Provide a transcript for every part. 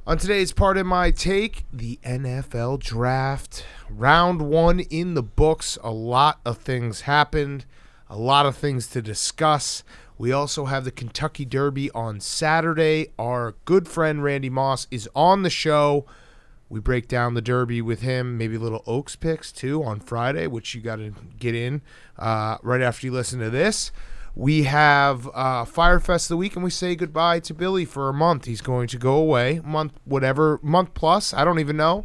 On today's part of my take, the NFL draft. Round 1 in the books. A lot of things happened. A lot of things to discuss. We also have the Kentucky Derby on Saturday. Our good friend Randy Moss is on the show. We break down the Derby with him. Maybe a little Oaks picks too on Friday, which you got to get in right after you listen to this. We have Fyre Fest of the week, and we say goodbye to Billy for a month. He's going to go away, month plus. I don't even know.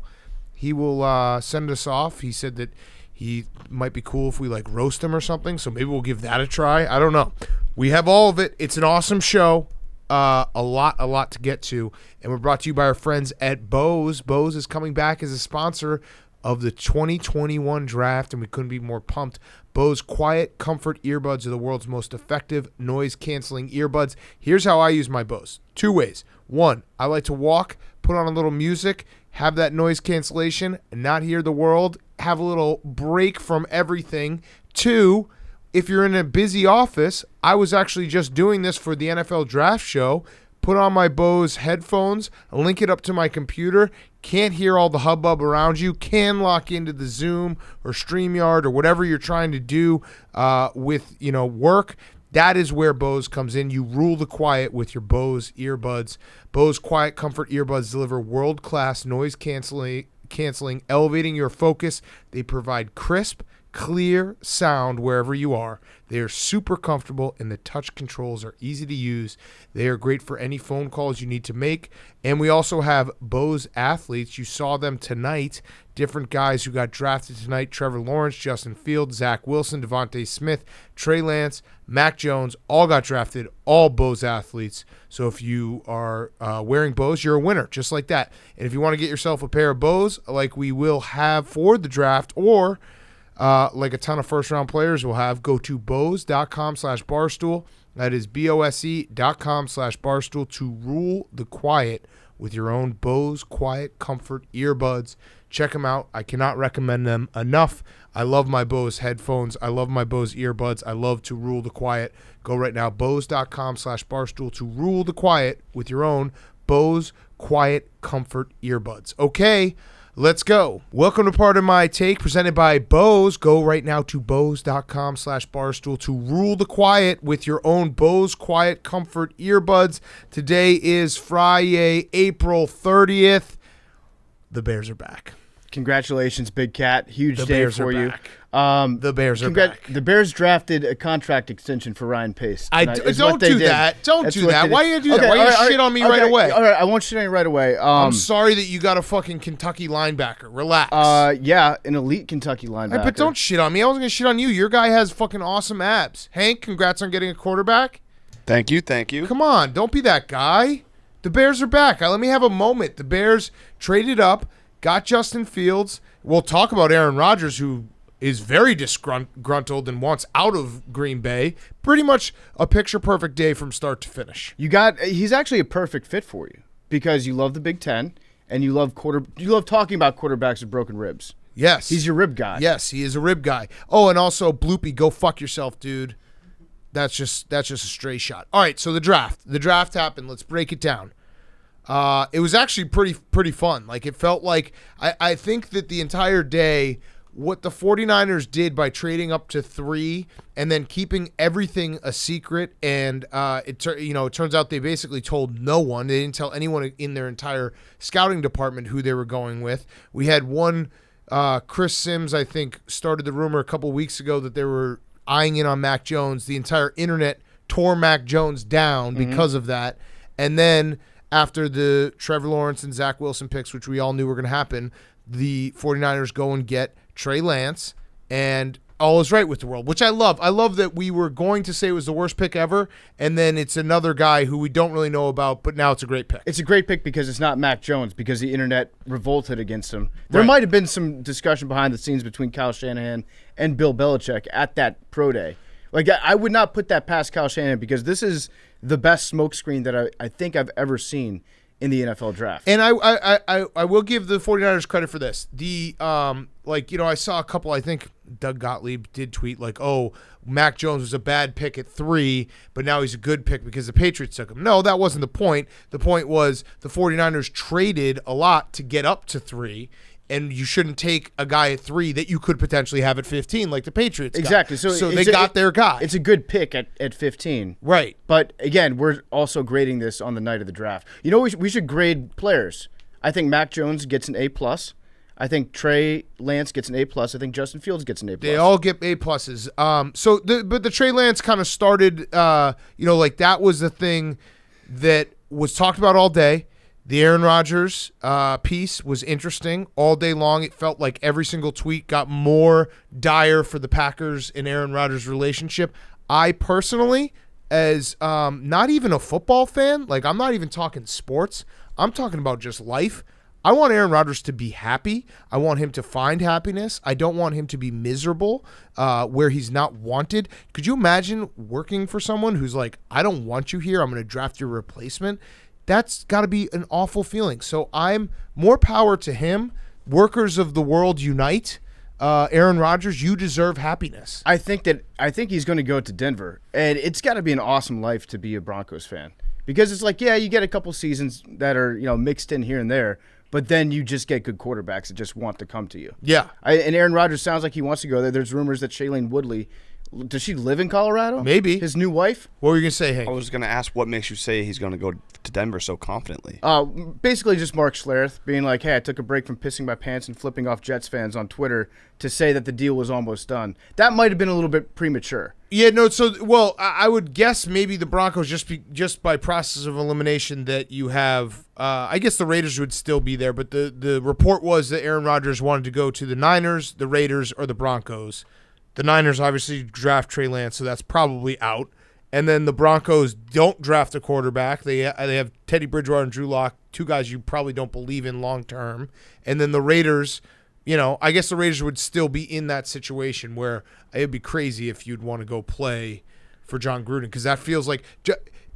He will send us off. He said that he might be cool if we roast him or something. So maybe we'll give that a try. I don't know. We have all of it. It's an awesome show. A lot to get to, and we're brought to you by our friends at Bose. Bose is coming back as a sponsor of the 2021 draft, and we couldn't be more pumped. Bose Quiet Comfort Earbuds are the world's most effective noise-canceling earbuds. Here's how I use my Bose. 2 ways. 1, I like to walk, put on a little music, have that noise cancellation, and not hear the world, have a little break from everything. 2, if you're in a busy office, I was actually just doing this for the NFL draft show. Put on my Bose headphones, link it up to my computer, can't hear all the hubbub around you, can lock into the Zoom or StreamYard or whatever you're trying to do with work. That is where Bose comes in. You rule the quiet with your Bose earbuds. Bose Quiet Comfort Earbuds deliver world-class noise canceling, elevating your focus. They provide crisp, clear sound wherever you are. They are super comfortable, and the touch controls are easy to use. They are great for any phone calls you need to make. And we also have Bose athletes. You saw them tonight. Different guys who got drafted tonight: Trevor Lawrence, Justin Fields, Zach Wilson, Devontae Smith, Trey Lance, Mac Jones, all got drafted, all Bose athletes. So if you are wearing Bose, you're a winner, just like that. And if you want to get yourself a pair of Bose, like we will have for the draft, or like a ton of first-round players will have, go to Bose.com/Barstool. That is BOSE.com/Barstool to rule the quiet with your own Bose Quiet Comfort Earbuds. Check them out. I cannot recommend them enough. I love my Bose headphones. I love my Bose earbuds. I love to rule the quiet. Go right now, Bose.com/Barstool to rule the quiet with your own Bose Quiet Comfort Earbuds. Okay. Let's go. Welcome to Part of My Take, presented by Bose. Go right now to Bose.com/Barstool to rule the quiet with your own Bose Quiet Comfort Earbuds. Today is Friday, April 30th. The Bears are back. Congratulations, Big Cat. Huge day for you. The Bears are back. The Bears drafted a contract extension for Ryan Pace. Don't do that. Don't do that. Why do you do that? Why you shit on me right away? All right, I won't shit on you right away. I'm sorry that you got a fucking Kentucky linebacker. Relax. Yeah, an elite Kentucky linebacker. Hey, but don't shit on me. I wasn't going to shit on you. Your guy has fucking awesome abs. Hank, congrats on getting a quarterback. Thank you. Come on, don't be that guy. The Bears are back. Let me have a moment. The Bears traded up, got Justin Fields. We'll talk about Aaron Rodgers, who is very disgruntled and wants out of Green Bay. Pretty much a picture-perfect day from start to finish. He's actually a perfect fit for you because you love the Big Ten and you love talking about quarterbacks with broken ribs. Yes. He's your rib guy. Yes, he is a rib guy. Oh, and also, Bloopy, go fuck yourself, dude. That's just a stray shot. All right, so the draft. The draft happened. Let's break it down. It was actually pretty fun. It felt like I think that the entire day, what the 49ers did by trading up to 3 and then keeping everything a secret, and it turns out they basically told no one. They didn't tell anyone in their entire scouting department who they were going with. We had one, Chris Sims, I think, started the rumor a couple weeks ago that they were eyeing in on Mac Jones. The entire internet tore Mac Jones down because of that. And then after the Trevor Lawrence and Zach Wilson picks, which we all knew were going to happen, the 49ers go and get Trey Lance, and all is right with the world, which I love. I love that we were going to say it was the worst pick ever, and then it's another guy who we don't really know about, but now it's a great pick. It's a great pick because it's not Mac Jones, because the internet revolted against him. There might have been some discussion behind the scenes between Kyle Shanahan and Bill Belichick at that pro day. I would not put that past Kyle Shanahan, because this is the best smokescreen that I think I've ever seen in the NFL draft. And I will give the 49ers credit for this. I saw a couple, I think Doug Gottlieb did tweet like, oh, Mac Jones was a bad pick at 3, but now he's a good pick because the Patriots took him. No, that wasn't the point. The point was the 49ers traded a lot to get up to 3, and you shouldn't take a guy at 3 that you could potentially have at 15 like the Patriots Exactly. got. So they got their guy. It's a good pick at 15. Right. But, again, we're also grading this on the night of the draft. You know, we should grade players. I think Mac Jones gets an A+. I think Trey Lance gets an A+. I think Justin Fields gets an A+. They all get A+. But the Trey Lance kind of started, like that was the thing that was talked about all day. The Aaron Rodgers piece was interesting all day long. It felt like every single tweet got more dire for the Packers and Aaron Rodgers relationship. I personally, as not even a football fan, like I'm not even talking sports, I'm talking about just life. I want Aaron Rodgers to be happy. I want him to find happiness. I don't want him to be miserable where he's not wanted. Could you imagine working for someone who's like, I don't want you here, I'm going to draft your replacement? That's got to be an awful feeling. So I'm more power to him. Workers of the world unite. Aaron Rodgers, you deserve happiness. I think he's going to go to Denver, and it's got to be an awesome life to be a Broncos fan because it's like, yeah, you get a couple seasons that are mixed in here and there, but then you just get good quarterbacks that just want to come to you. Yeah. And Aaron Rodgers sounds like he wants to go there. There's rumors that Shailene Woodley, does she live in Colorado? Maybe. His new wife? What were you going to say, Hank? I was going to ask what makes you say he's going to go to Denver so confidently. Basically just Mark Schlereth being like, hey, I took a break from pissing my pants and flipping off Jets fans on Twitter to say that the deal was almost done. That might have been a little bit premature. Yeah, no, I would guess maybe the Broncos just by process of elimination that you have, I guess the Raiders would still be there, but the report was that Aaron Rodgers wanted to go to the Niners, the Raiders, or the Broncos. The Niners obviously draft Trey Lance, so that's probably out. And then the Broncos don't draft a quarterback. They have Teddy Bridgewater and Drew Lock, two guys you probably don't believe in long term. And then the Raiders, I guess the Raiders would still be in that situation where it would be crazy if you'd want to go play for John Gruden because that feels like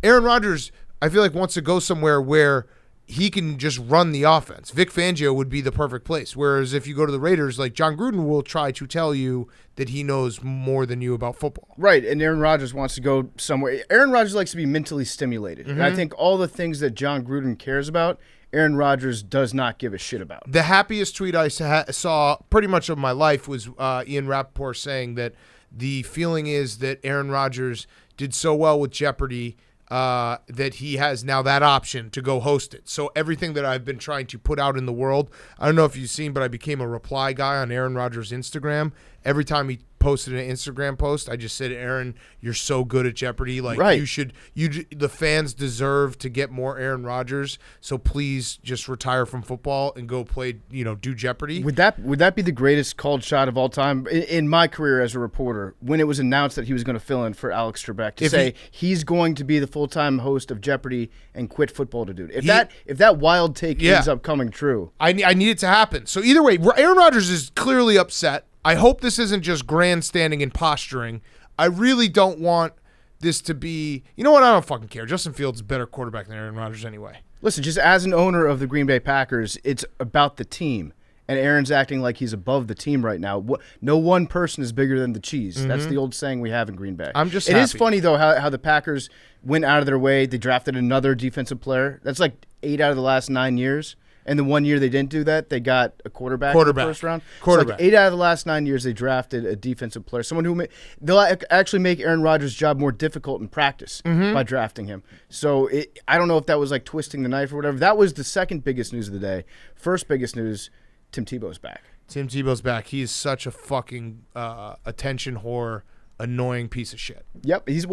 Aaron Rodgers, I feel like wants to go somewhere where he can just run the offense. Vic Fangio would be the perfect place. Whereas if you go to the Raiders, like John Gruden will try to tell you that he knows more than you about football. Right, and Aaron Rodgers wants to go somewhere. Aaron Rodgers likes to be mentally stimulated. Mm-hmm. And I think all the things that John Gruden cares about, Aaron Rodgers does not give a shit about. The happiest tweet I saw pretty much of my life was Ian Rappaport saying that the feeling is that Aaron Rodgers did so well with Jeopardy that he has now that option to go host it. So everything that I've been trying to put out in the world, I don't know if you've seen, but I became a reply guy on Aaron Rodgers' Instagram. Every time he posted an Instagram post, I just said, Aaron, you're so good at Jeopardy. Like right. the fans deserve to get more Aaron Rodgers. So please just retire from football and go play, do Jeopardy. Would that be the greatest called shot of all time in my career as a reporter when it was announced that he was going to fill in for Alex Trebek to say he's going to be the full-time host of Jeopardy and quit football to do it. If that wild take ends up coming true. I need it to happen. So either way, Aaron Rodgers is clearly upset. I hope this isn't just grandstanding and posturing. I really don't want this to be, I don't fucking care. Justin Fields is a better quarterback than Aaron Rodgers anyway. Listen, just as an owner of the Green Bay Packers, it's about the team. And Aaron's acting like he's above the team right now. No one person is bigger than the cheese. Mm-hmm. That's the old saying we have in Green Bay. It is funny, though, how the Packers went out of their way. They drafted another defensive player. That's like 8 out of the last 9 years. And the 1 year they didn't do that, they got a quarterback in the first round. So like 8 out of the last 9 years, they drafted a defensive player, someone who they'll actually make Aaron Rodgers' job more difficult in practice by drafting him. So I don't know if that was like twisting the knife or whatever. That was the second biggest news of the day. First biggest news, Tim Tebow's back. Tim Tebow's back. He is such a fucking attention whore, annoying piece of shit. Yep. He's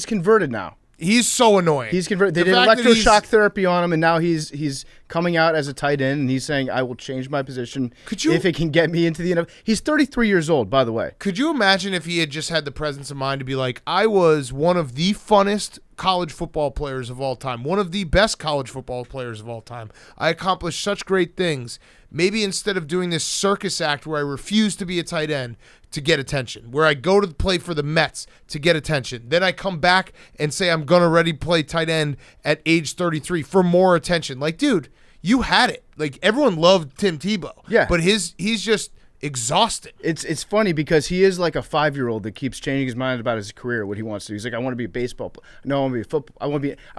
converted now. He's so annoying. He's converted. They did electroshock therapy on him, and now he's coming out as a tight end, and he's saying, I will change my position if it can get me into the NFL. He's 33 years old, by the way. Could you imagine if he had just had the presence of mind to be like, I was one of the funnest college football players of all time, one of the best college football players of all time. I accomplished such great things. Maybe instead of doing this circus act where I refuse to be a tight end to get attention, where I go to play for the Mets to get attention, then I come back and say I'm going to already play tight end at age 33 for more attention. Like, dude, you had it. Like, everyone loved Tim Tebow. Yeah. But he's just exhausted. It's funny because he is like a 5-year-old that keeps changing his mind about his career, what he wants to do. He's like, I want to be a baseball player. No, I want to be a football. I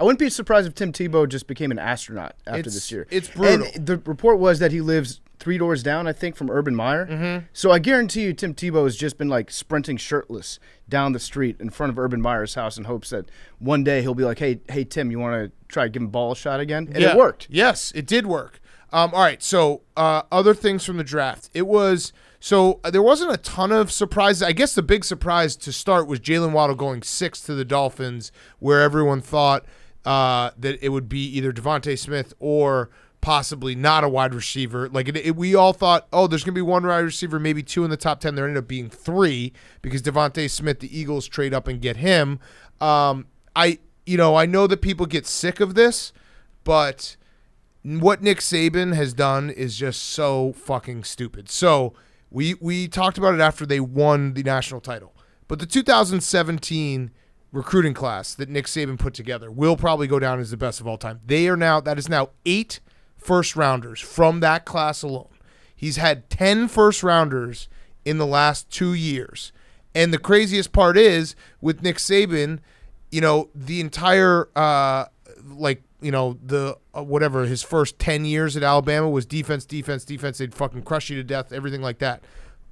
wouldn't be surprised if Tim Tebow just became an astronaut after this year. It's brutal. And the report was that he lives 3 doors down, I think, from Urban Meyer. Mm-hmm. So I guarantee you Tim Tebow has just been like sprinting shirtless down the street in front of Urban Meyer's house in hopes that one day he'll be like, hey Tim, you want to try to give him a ball shot again? And it worked. Yes, it did work. All right, so other things from the draft. There wasn't a ton of surprises. I guess the big surprise to start was Jalen Waddle going 6th to the Dolphins, where everyone thought that it would be either Devontae Smith or possibly not a wide receiver. We all thought, there's going to be one wide receiver, maybe 2 in the top 10. There ended up being 3 because Devontae Smith, the Eagles trade up and get him. I know that people get sick of this, but what Nick Saban has done is just so fucking stupid. So we talked about it after they won the national title. But the 2017 recruiting class that Nick Saban put together will probably go down as the best of all time. That is now 8 first-rounders from that class alone. He's had 10 first-rounders in the last 2 years. And the craziest part is, with Nick Saban, the entire his first 10 years at Alabama was defense. They'd fucking crush you to death, everything like that.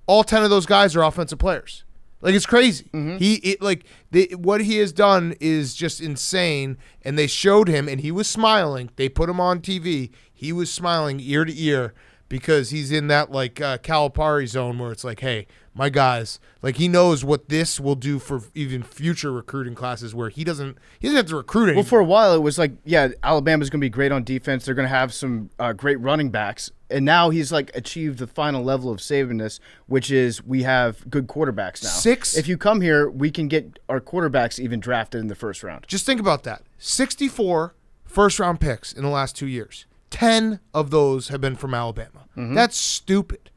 All 10 of those guys are offensive players. Like, it's crazy. Mm-hmm. What he has done is just insane, and they showed him, and he was smiling. They put him on TV. He was smiling ear to ear because he's in that, Calipari zone where it's like, hey, my guys, he knows what this will do for even future recruiting classes where he doesn't have to recruit anymore. Well, for a while it was like, yeah, Alabama's going to be great on defense. They're going to have some great running backs. And now he's achieved the final level of savanness, which is we have good quarterbacks now. 6. If you come here, we can get our quarterbacks even drafted in the first round. Just think about that. 64 first-round picks in the last 2 years. 10 of those have been from Alabama. Mm-hmm. That's stupid.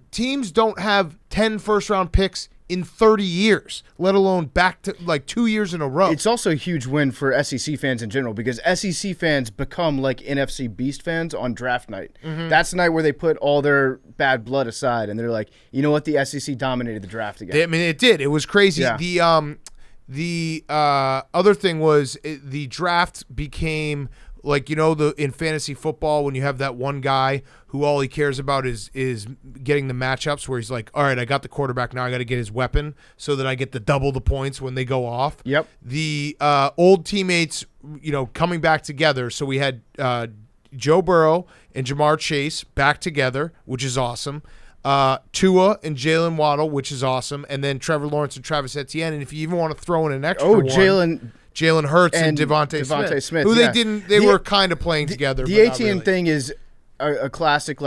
Teams don't have 10 first-round picks in 30 years, let alone back to 2 years in a row. It's also a huge win for SEC fans in general because SEC fans become like NFC Beast fans on draft night. Mm-hmm. That's the night where they put all their bad blood aside and they're like, you know what, the SEC dominated the draft again. It did. It was crazy. Yeah. The other thing was the draft became in fantasy football when you have that one guy who all he cares about is getting the matchups where he's like, all right, I got the quarterback, now I got to get his weapon so that I get the double the points when they go off. Yep. The old teammates, coming back together. So we had Joe Burrow and Jamar Chase back together, which is awesome. Tua and Jalen Waddle, which is awesome, and then Trevor Lawrence and Travis Etienne. And if you even want to throw in an extra one, Jalen Hurts and Devontae Smith, who they were kind of playing together. The Etienne thing is a classic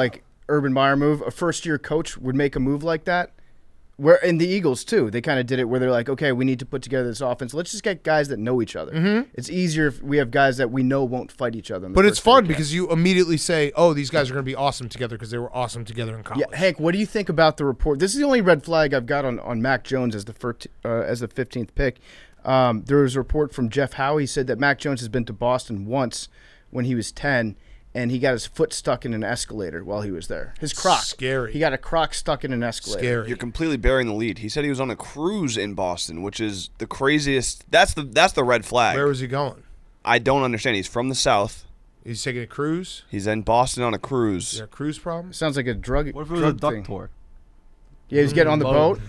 Urban Meyer move. A first-year coach would make a move like that. Where in the Eagles too, they kind of did it where they're like, okay, we need to put together this offense. Let's just get guys that know each other. Mm-hmm. It's easier if we have guys that we know won't fight each other. But it's fun because you immediately say, oh, these guys are going to be awesome together because they were awesome together in college. Yeah, Hank, what do you think about the report? This is the only red flag I've got on Mac Jones as the 15th pick. There was a report from Jeff Howe. He said that Mac Jones has been to Boston once when he was 10. And he got his foot stuck in an escalator while he was there. His Croc. Scary. He got a Croc stuck in an escalator. Scary. You're completely burying the lead. He said he was on a cruise in Boston, which is the craziest. That's the red flag. Where was he going? I don't understand. He's from the South. He's taking a cruise? He's in Boston on a cruise. Is there a cruise problem? Sounds like a drug. What if it was a duck tour? Yeah, he's getting on the boat.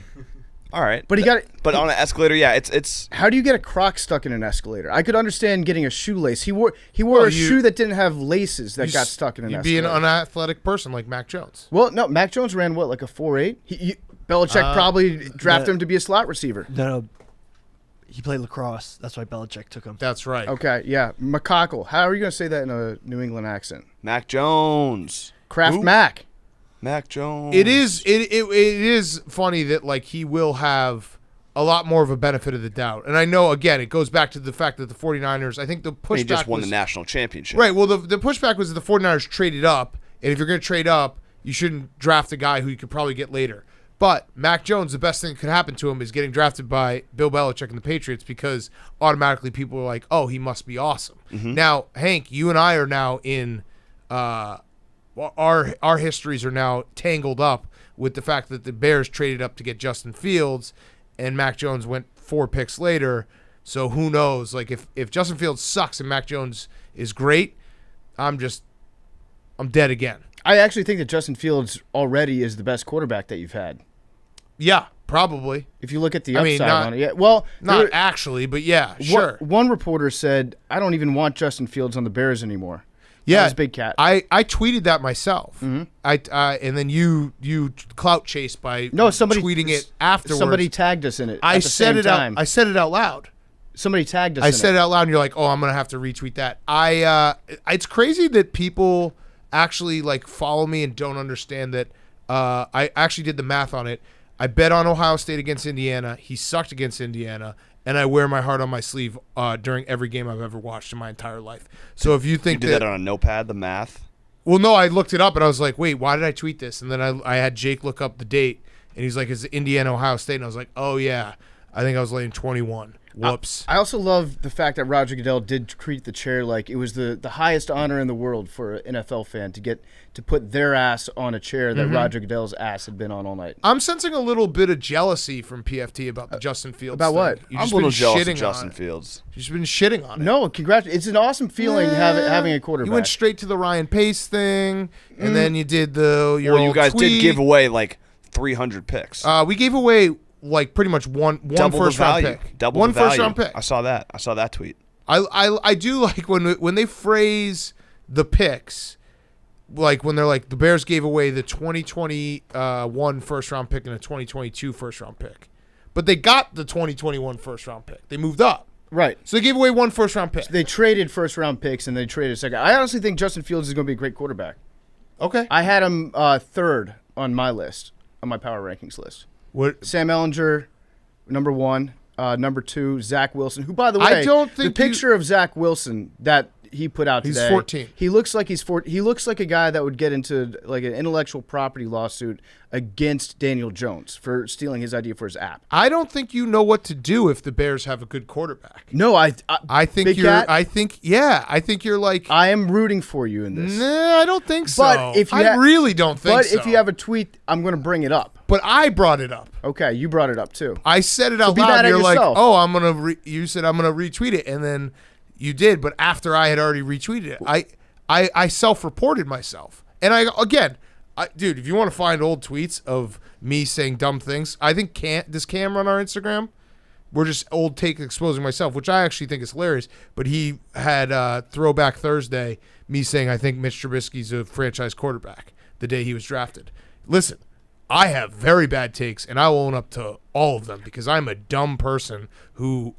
All right. But he got it. But on an escalator, yeah, it's. How do you get a Croc stuck in an escalator? I could understand getting a shoelace. He wore a shoe that didn't have laces that got stuck in an escalator. You'd be an unathletic person like Mac Jones. Well, no, Mac Jones ran what, like a 4.8? Belichick probably drafted him to be a slot receiver. No. He played lacrosse. That's why Belichick took him. That's right. Okay, yeah. McCockle. How are you going to say that in a New England accent? Mac Jones. Kraft Mac. Mac Jones. It is funny that he will have a lot more of a benefit of the doubt. And I know, again, it goes back to the fact that the 49ers, I think the pushback He just won the national championship. Right, well, the pushback was that the 49ers traded up, and if you're going to trade up, you shouldn't draft a guy who you could probably get later. But Mac Jones, the best thing that could happen to him is getting drafted by Bill Belichick and the Patriots because automatically people are like, oh, he must be awesome. Mm-hmm. Now, Hank, you and I are now in our histories are now tangled up with the fact that the Bears traded up to get Justin Fields, and Mac Jones went 4 picks later. So who knows? Like if Justin Fields sucks and Mac Jones is great, I'm dead again. I actually think that Justin Fields already is the best quarterback that you've had. Yeah, probably. If you look at the upside on it. Yeah, well, not actually, but yeah, sure. One reporter said, I don't even want Justin Fields on the Bears anymore. Yeah, that was Big Cat. I tweeted that myself. Mm-hmm. And then you clout chased by somebody tweeting it afterwards. Somebody tagged us in it. I said it out loud. Somebody tagged us. I said it out loud, and you're like, "Oh, I'm gonna have to retweet that." It's crazy that people actually like follow me and don't understand that. I actually did the math on it. I bet on Ohio State against Indiana. He sucked against Indiana, and I wear my heart on my sleeve during every game I've ever watched in my entire life. So if you think you did that on a notepad, the math. Well, no, I looked it up and I was like, "Wait, why did I tweet this?" And then I had Jake look up the date, and he's like, "It's Indiana Ohio State," and I was like, "Oh yeah, I think I was laying 21." Whoops. I also love the fact that Roger Goodell did treat the chair like it was the highest honor in the world for an NFL fan to put their ass on a chair that Roger Goodell's ass had been on all night. I'm sensing a little bit of jealousy from PFT about the Justin Fields About thing. what? You've I'm just a little been jealous shitting of Justin on it. Fields. You've just been shitting on it. No, congrats. It's an awesome feeling having a quarterback. You went straight to the Ryan Pace thing, and then you did your you old guys tweet. did give away like 300 picks. We gave away like pretty much one Double first the value. round pick. Double one the value. first round pick. I saw that tweet. I do like when they phrase the picks, like when they're like the Bears gave away the 2021 first round pick and a 2022 first round pick, but they got the 2021 first round pick. They moved up. Right. So they gave away one first round pick. So they traded first round picks and they traded second. I honestly think Justin Fields is going to be a great quarterback. Okay. I had him third on my list, on my power rankings list. What? Sam Ehlinger, number 1. Number 2, Zach Wilson, who, by the way, I don't think the picture of Zach Wilson that he put out He's today. 14. He looks like he's 14. He looks like a guy that would get into like an intellectual property lawsuit against Daniel Jones for stealing his idea for his app. I don't think you know what to do if the Bears have a good quarterback. No, I think Big you're. Cat, I think you're like. I am rooting for you in this. Nah, I don't think so. But if you I really don't think so. But if you have a tweet, I'm going to bring it up. But I brought it up. Okay, you brought it up too. I said it out be loud. mad And at you're like, yourself. "Oh, I'm gonna." You said I'm gonna retweet it, and then you did. But after I had already retweeted it, I self-reported myself. And dude, if you want to find old tweets of me saying dumb things, I think does Cam run our Instagram? We're just old take exposing myself, which I actually think is hilarious. But he had Throwback Thursday, me saying I think Mitch Trubisky's a franchise quarterback the day he was drafted. Listen, I have very bad takes, and I will own up to all of them because I'm a dumb person who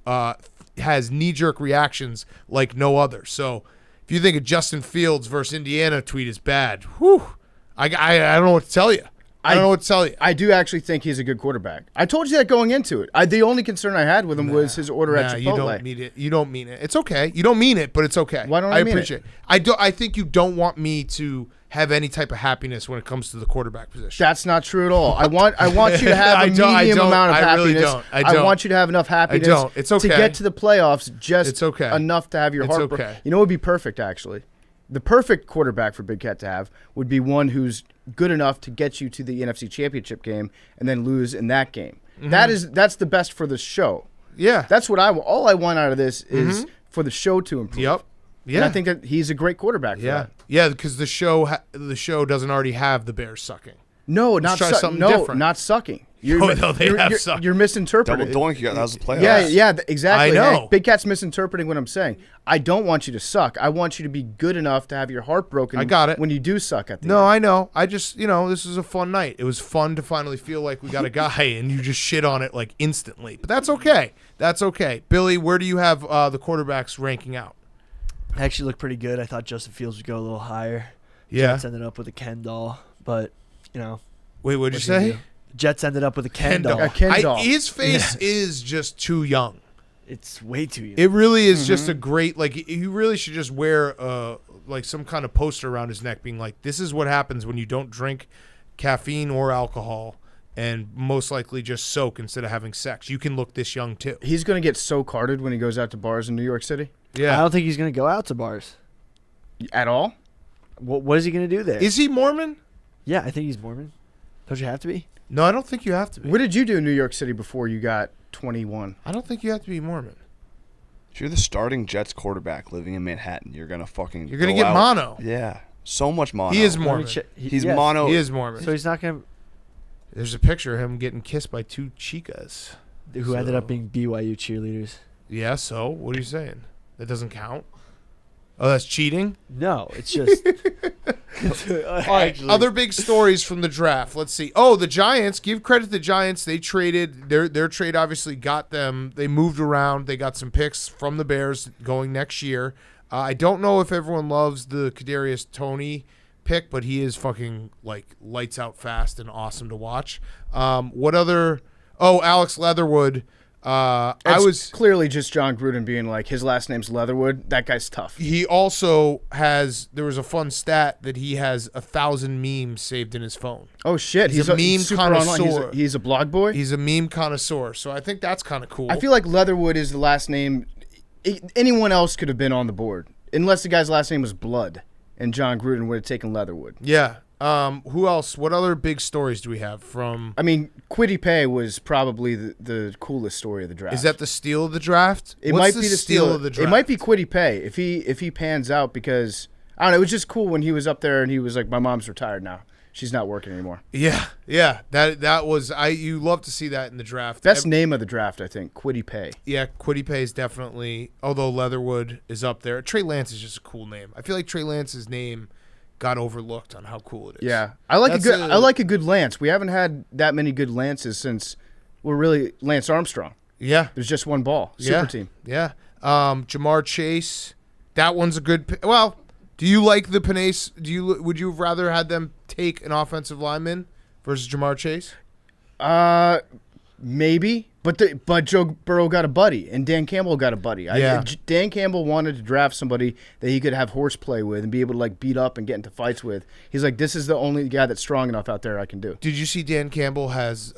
has knee-jerk reactions like no other. So if you think a Justin Fields versus Indiana tweet is bad, whew, I don't know what to tell you. I don't know what to tell you. I do actually think he's a good quarterback. I told you that going into it. The only concern I had with him was his order at Chipotle. You don't mean it. You don't mean it. It's okay. You don't mean it, but it's okay. Why don't I mean appreciate it? I think you don't want me to have any type of happiness when it comes to the quarterback position. That's not true at all. I want you to have a medium amount of happiness. Really don't. I don't. I want you to have enough happiness. I don't. It's okay. To get to the playoffs, just it's okay. enough to have your heart broken. Okay. You know what would be perfect, actually? The perfect quarterback for Big Cat to have would be one who's good enough to get you to the NFC Championship game and then lose in that game. Mm-hmm. That's the best for the show. Yeah. That's what all I want out of this is for the show to improve. Yep. Yeah. And I think that he's a great quarterback for that. Yeah, because the show doesn't already have the Bears sucking. No, not sucking. No, different. not sucking. You're misinterpreting. Double doink, that was the playoffs. Yeah, exactly. I know. Hank. Big Cat's misinterpreting what I'm saying. I don't want you to suck. I want you to be good enough to have your heart broken. I got it. When you do suck at the end. No, I know. I just, this is a fun night. It was fun to finally feel like we got a guy, and you just shit on it like instantly. But that's okay. That's okay. Billy, where do you have the quarterbacks ranking out? I actually look pretty good. I thought Justin Fields would go a little higher. Yeah. Jets ended up with a Ken doll, but Wait, what'd you say? Jets ended up with a Ken doll. A Ken doll. His face is just too young. It's way too young. It really is just a great, he really should just wear some kind of poster around his neck being like, this is what happens when you don't drink caffeine or alcohol and most likely just soak instead of having sex. You can look this young too. He's going to get so carded when he goes out to bars in New York City. Yeah. I don't think he's going to go out to bars. At all? What is he going to do there? Is he Mormon? Yeah, I think he's Mormon. Don't you have to be? No, I don't think you have to be. What did you do in New York City before you got 21? I don't think you have to be Mormon. If you're the starting Jets quarterback living in Manhattan, you're gonna fucking. You're gonna go get out. mono. Yeah, so much mono. He is Let me Mormon. He's yes. mono. He is Mormon. So he's not going There's a picture of him getting kissed by 2 chicas. to. Who ended up being BYU cheerleaders? Yeah, so what are you saying? That doesn't count? Oh, that's cheating? No, it's just. All right, other big stories from the draft. Let's see. Oh, the Giants. Give credit to the Giants. They traded. Their trade obviously got them. They moved around. They got some picks from the Bears going next year. I don't know if everyone loves the Kadarius Toney pick, but he is fucking like lights out fast and awesome to watch. What other? Oh, Alex Leatherwood. I was clearly just John Gruden being like, his last name's Leatherwood. That guy's tough. He also has. There was a fun stat that he has 1,000 memes saved in his phone. Oh shit, He's a meme super online. connoisseur. He's a blog boy. He's a meme connoisseur, so I think that's kind of cool. I feel like Leatherwood is the last name. Anyone else could have been on the board, unless the guy's last name was Blood, and John Gruden would have taken Leatherwood. Yeah. Who else? What other big stories do we have from? I mean, Kwity Paye was probably the coolest story of the draft. Is that the steal of the draft? It What's might be the steal of the draft. It might be Kwity Paye if he pans out, because I don't know. It was just cool when he was up there and he was like, "My mom's retired now. She's not working anymore." Yeah. That was you love to see that in the draft. Best name of the draft, I think, Kwity Paye. Yeah, Kwity Paye is definitely. Although Leatherwood is up there, Trey Lance is just a cool name. I feel like Trey Lance's name got overlooked on how cool it is. Yeah, I like a good Lance. We haven't had that many good Lances since we're really Lance Armstrong. Yeah. There's just one ball. Super team. Yeah. Jamar Chase. That one's a good. Well, do you like the Panay? Would you have rather had them take an offensive lineman versus Jamar Chase? Maybe, but Joe Burrow got a buddy, and Dan Campbell got a buddy. Yeah. Dan Campbell wanted to draft somebody that he could have horseplay with and be able to like beat up and get into fights with. He's like, this is the only guy that's strong enough out there I can do. Did you see Dan Campbell has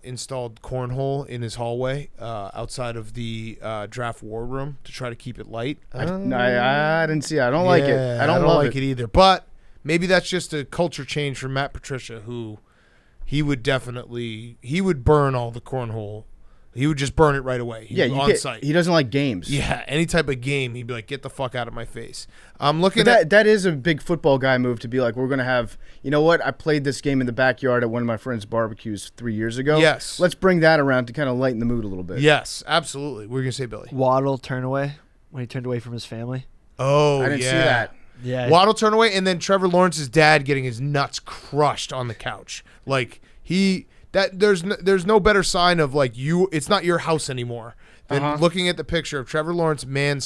installed cornhole in his hallway outside of the draft war room to try to keep it light? I didn't see it. I don't like it. I don't love like it either. But maybe that's just a culture change from Matt Patricia, who he would burn all the cornhole. He would just burn it right away. On site. He doesn't like games. Yeah, any type of game, he'd be like, "Get the fuck out of my face." I'm looking But at that is a big football guy move to be like, we're gonna have. You know what? I played this game in the backyard at one of my friends' barbecues 3 years ago. Yes. Let's bring that around to kind of lighten the mood a little bit. Yes, absolutely. What were you gonna say, Billy? Waddle turn away when he turned away from his family. Oh, I didn't see that. Yeah. Waddle turn away, and then Trevor Lawrence's dad getting his nuts crushed on the couch. Like there's no better sign of like you. It's not your house anymore than looking at the picture of Trevor Lawrence man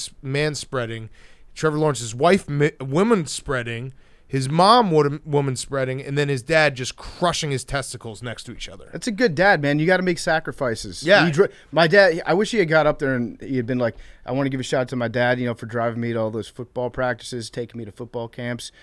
spreading, Trevor Lawrence's wife woman spreading, his mom woman spreading, and then his dad just crushing his testicles next to each other. That's a good dad, man. You got to make sacrifices. Yeah. My dad, I wish he had got up there and he had been like, I want to give a shout out to my dad, for driving me to all those football practices, taking me to football camps,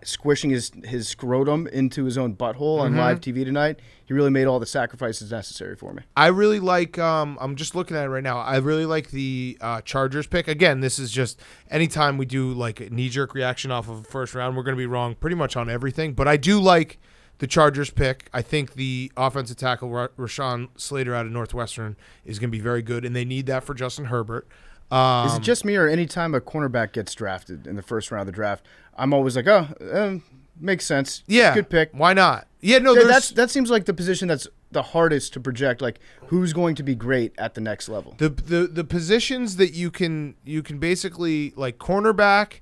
squishing his scrotum into his own butthole on live TV tonight. He really made all the sacrifices necessary for me. I really like, I'm just looking at it right now. I really like the Chargers pick. Again, this is just anytime we do like a knee-jerk reaction off of a first round, we're going to be wrong pretty much on everything. But I do like the Chargers pick. I think the offensive tackle, Rashawn Slater out of Northwestern, is going to be very good, and they need that for Justin Herbert. Is it just me, or any time a cornerback gets drafted in the first round of the draft, I'm always like, makes sense. Yeah. Good pick. Why not? Yeah, no, that seems like the position that's the hardest to project, like who's going to be great at the next level. The positions that you can basically like cornerback,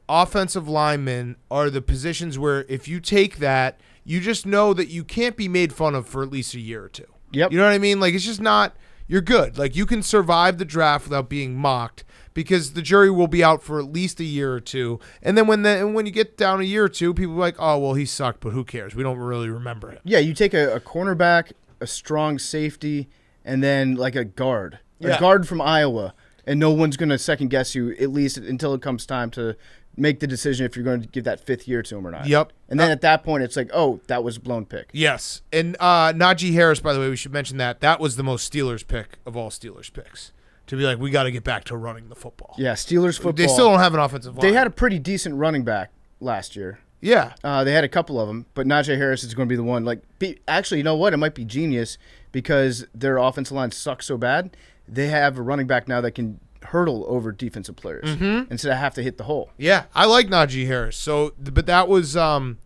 offensive lineman are the positions where if you take that, you just know that you can't be made fun of for at least a year or two. Yep. You know what I mean? Like it's just not. You're good. Like you can survive the draft without being mocked because the jury will be out for at least a year or two. And then when you get down a year or two, people are like, oh well, he sucked, but who cares? We don't really remember him. Yeah, you take a cornerback, a strong safety, and then like a guard, Yeah. a guard from Iowa, and no one's gonna second guess you at least until it comes time to make the decision if you're going to give that fifth year to him or not. Yep. And then at that point, it's like, oh, that was a blown pick. Yes. And Najee Harris, by the way, we should mention that. That was the most Steelers pick of all Steelers picks. to be like, we got to get back to running the football. Yeah, Steelers football. They still don't have an offensive line. They had a pretty decent running back last year. Yeah. They had a couple of them, but Najee Harris is going to be the one. Actually, you know what? It might be genius because their offensive line sucks so bad. They have a running back now that can hurdle over defensive players instead of have to hit the hole. Yeah, I like Najee Harris. So, but that was that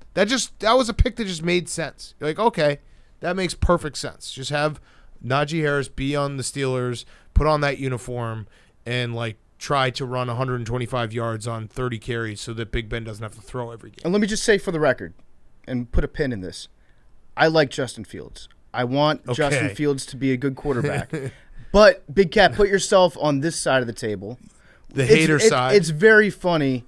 was a pick that just made sense. You're like, okay, that makes perfect sense. Just have Najee Harris be on the Steelers, put on that uniform, and try to run 125 yards on 30 carries so that Big Ben doesn't have to throw every game. And let me just say for the record, and put a pin in this, I like Justin Fields. I want Justin Fields to be a good quarterback. But, Big Cat, put yourself on this side of the table. The hater side. It's very funny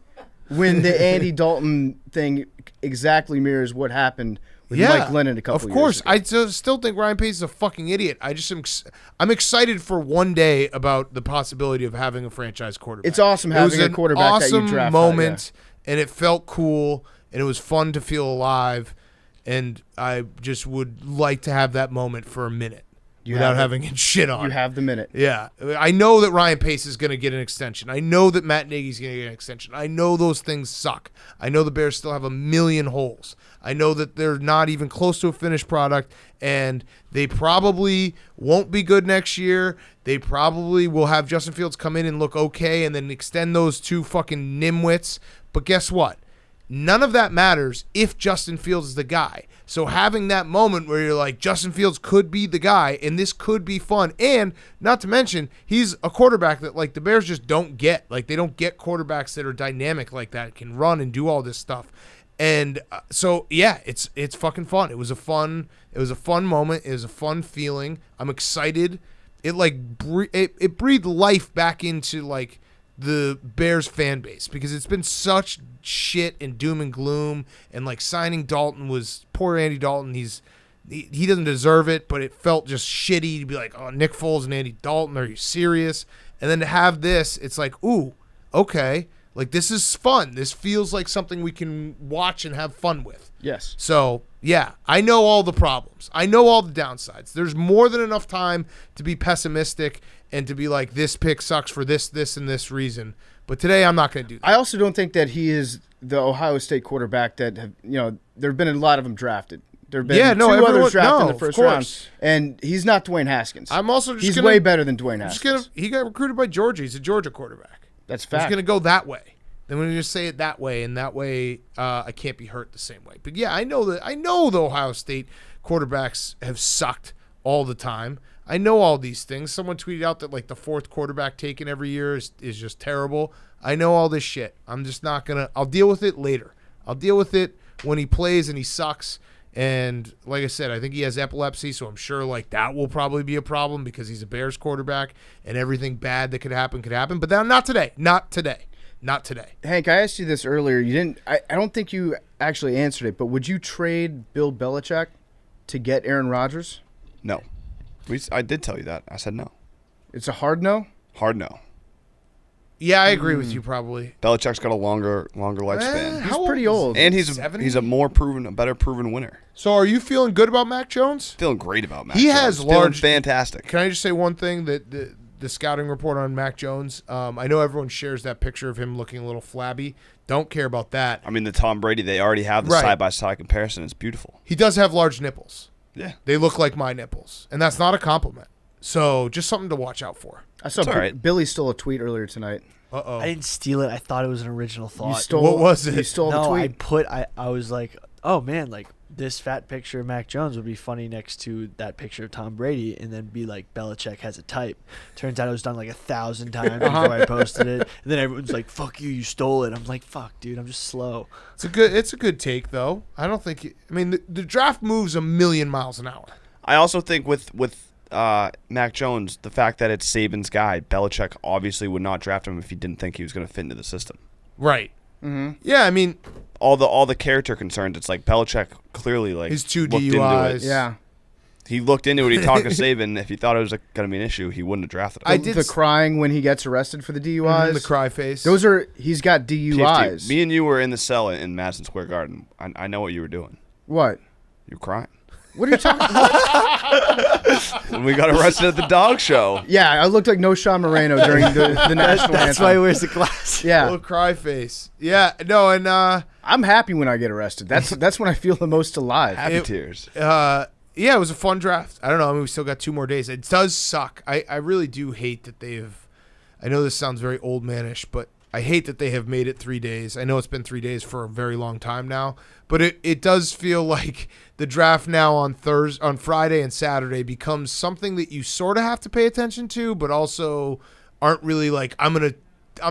when the Andy Dalton thing exactly mirrors what happened with Mike Lennon a couple years ago. Of course. I still think Ryan Pace is a fucking idiot. I'm excited for one day about the possibility of having a franchise quarterback. It's awesome having a quarterback that you draft. It was an awesome moment, and it felt cool, and it was fun to feel alive, and I just would like to have that moment for a minute. Without having it shit on. You have the minute. Yeah. I know that Ryan Pace is going to get an extension. I know that Matt Nagy's going to get an extension. I know those things suck. I know the Bears still have a million holes. I know that they're not even close to a finished product, and they probably won't be good next year. They probably will have Justin Fields come in and look okay and then extend those two fucking nimwits. But guess what? None of that matters if Justin Fields is the guy. So having that moment where you're like, Justin Fields could be the guy, and this could be fun. And not to mention, he's a quarterback that the Bears just don't get. They don't get quarterbacks that are dynamic like that, can run and do all this stuff. And so yeah, it's fucking fun. It was a fun moment. It was a fun feeling. I'm excited. It it breathed life back into the Bears fan base because it's been such shit and doom and gloom, and signing Dalton was poor Andy Dalton. He doesn't deserve it, but it felt just shitty to be like, oh, Nick Foles and Andy Dalton, are you serious? And then to have this, it's like, ooh, okay, this is fun. This feels like something we can watch and have fun with. Yes. So yeah, I know all the problems. I know all the downsides. There's more than enough time to be pessimistic and to be like, this pick sucks for this, and this reason. But today I'm not going to do that. I also don't think that he is the Ohio State quarterback that have, there have been a lot of them drafted. There have been two others drafted in the first round, and he's not Dwayne Haskins. I'm also just he's way better than Dwayne Haskins. He got recruited by Georgia. He's a Georgia quarterback. That's fact. He's going to go that way. Then we're going to just say it that way, and that way I can't be hurt the same way. But yeah, I know the Ohio State quarterbacks have sucked all the time. I know all these things. Someone tweeted out that the fourth quarterback taken every year is just terrible. I know all this shit. I'm just not going to – I'll deal with it later. I'll deal with it when he plays and he sucks. And like I said, I think he has epilepsy, so I'm sure that will probably be a problem because he's a Bears quarterback and everything bad that could happen. But then not today. Not today. Hank, I asked you this earlier. You didn't. I don't think you actually answered it, but would you trade Bill Belichick to get Aaron Rodgers? No. I did tell you that. I said no. It's a hard no? Hard no. Yeah, I agree with you probably. Belichick's got a longer lifespan. He's pretty old. And he's a better proven winner. So are you feeling good about Mac Jones? Feeling great about Mac Jones. He has large. Feeling fantastic. Can I just say one thing that the scouting report on Mac Jones? I know everyone shares that picture of him looking a little flabby. Don't care about that. I mean, the Tom Brady, they already have the side-by-side comparison. It's beautiful. He does have large nipples. Yeah. They look like my nipples, and that's not a compliment. So just something to watch out for. I saw Billy stole a tweet earlier tonight. Uh-oh. I didn't steal it. I thought it was an original thought. What was it? You stole the tweet? I was like, oh, man, this fat picture of Mac Jones would be funny next to that picture of Tom Brady, and then be like, Belichick has a type. Turns out it was done 1,000 times before I posted it. And then everyone's like, fuck you stole it. I'm like, fuck, dude, I'm just slow. It's a good take, though. I don't think the draft moves a million miles an hour. I also think with Mac Jones, the fact that it's Saban's guy, Belichick obviously would not draft him if he didn't think he was going to fit into the system. Right. Mm-hmm. Yeah, I mean, all the character concerns. It's Belichick clearly his 2 looked DUIs. into it. Yeah. He looked into it. He talked to Saban. If he thought it was going to be an issue, he wouldn't have drafted him. The crying when he gets arrested for the DUIs. The cry face. He's got DUIs. PFT, me and you were in the cell in Madison Square Garden. I know what you were doing. What? You were crying. What are you talking about? When we got arrested at the dog show. Yeah, I looked like no Sean Moreno during the national That's anthem. why he wears the glasses. Yeah, Little cry face. Yeah, no, and I'm happy when I get arrested. That's when I feel the most alive. Happy tears. yeah, it was a fun draft. I don't know. I mean, we still got 2 more days. It does suck. I really do hate that they've. I know this sounds very old manish, but I hate that they have made it 3 days. I know it's been 3 days for a very long time now, but it does feel like the draft now on Friday and Saturday becomes something that you sort of have to pay attention to, but also aren't really like I'm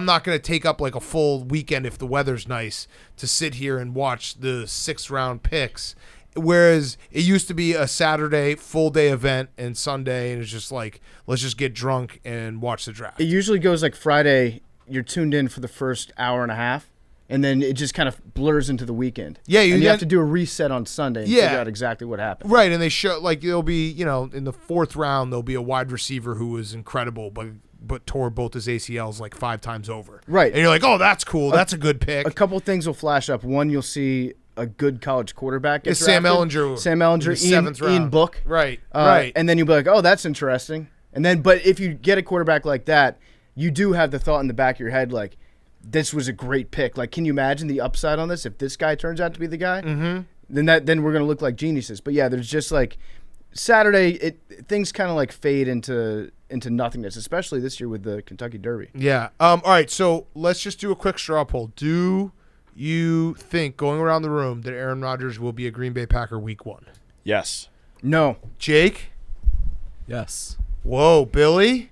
not gonna take up like a full weekend if the weather's nice to sit here and watch the 6th round picks. Whereas it used to be a Saturday full day event and Sunday, and it's just like let's just get drunk and watch the draft. It usually goes like Friday. You're tuned in for the first hour and a half, and then it just kind of blurs into the weekend. Yeah, you have to do a reset on Sunday and figure out exactly what happened. Right, and they show like there'll be in the 4th round there'll be a wide receiver who was incredible, but tore both his ACLs like 5 times over. Right, and you're like, oh, that's cool. That's a good pick. A couple things will flash up. One, you'll see a good college quarterback get It's Sam drafted. Ellinger. Sam Ellinger, seventh round. Ian Book. Right, right. And then you'll be like, oh, that's interesting. And then, but if you get a quarterback like that, you do have the thought in the back of your head like, this was a great pick. Like, can you imagine the upside on this if this guy turns out to be the guy? Mm-hmm. Then we're gonna look like geniuses. But yeah, there's just like Saturday, things kind of like fade into nothingness, especially this year with the Kentucky Derby. Yeah. All right. So let's just do a quick straw poll. Do you think going around the room that Aaron Rodgers will be a Green Bay Packer week 1? Yes. No. Jake? Yes. Whoa, Billy?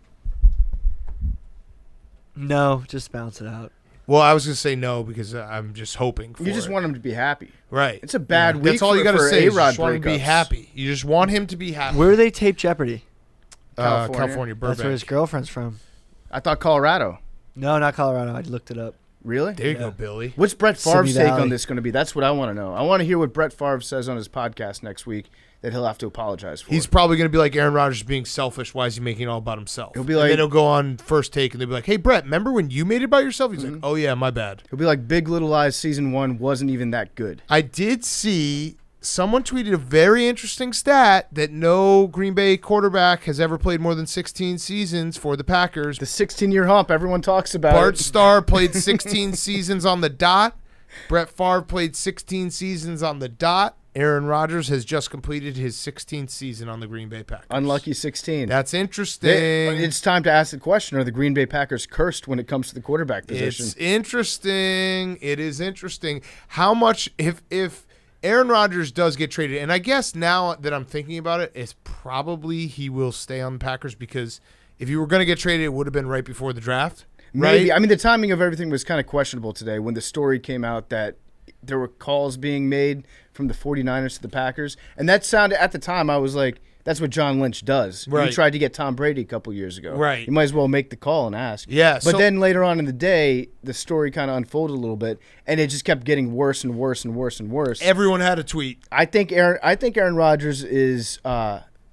No, just bounce it out. Well, I was going to say no because I'm just hoping for You just it. want him to be happy. Right. It's a bad week. That's all you got to for say. You A-Rod just want him to be breakups. happy. You just want him to be happy. Where do they tape Jeopardy? California, Burbank. That's where his girlfriend's from. I thought Colorado. No, not Colorado. I looked it up. Really? There you go, Billy. What's Brett Favre's Simi take on Valley. this going to be? That's what I want to know. I want to hear what Brett Favre says on his podcast next week that he'll have to apologize for. He's probably going to be like Aaron Rodgers being selfish. Why is he making it all about himself? He'll be and like- then he'll go on First Take and they'll be like, hey, Brett, remember when you made it about yourself? He's like, oh, yeah, my bad. He'll be like, Big Little Lies season 1 wasn't even that good. I did see someone tweeted a very interesting stat that no Green Bay quarterback has ever played more than 16 seasons for the Packers. The 16-year hump everyone talks about. Bart Starr played 16 seasons on the dot. Brett Favre played 16 seasons on the dot. Aaron Rodgers has just completed his 16th season on the Green Bay Packers. Unlucky 16. That's interesting. It's time to ask the question, are the Green Bay Packers cursed when it comes to the quarterback position? It's interesting. It is interesting. How much, if Aaron Rodgers does get traded, and I guess now that I'm thinking about it, it's probably he will stay on the Packers because if you were going to get traded, it would have been right before the draft. Maybe. Right? I mean, the timing of everything was kind of questionable today when the story came out that there were calls being made from the 49ers to the Packers. And that sounded, at the time, I was like, that's what John Lynch does. Right. He tried to get Tom Brady a couple years ago. Right. You might as well make the call and ask. Yeah, But so- then later on in the day, the story kind of unfolded a little bit, and it just kept getting worse and worse and worse and worse. Everyone had a tweet. I think Aaron Rodgers is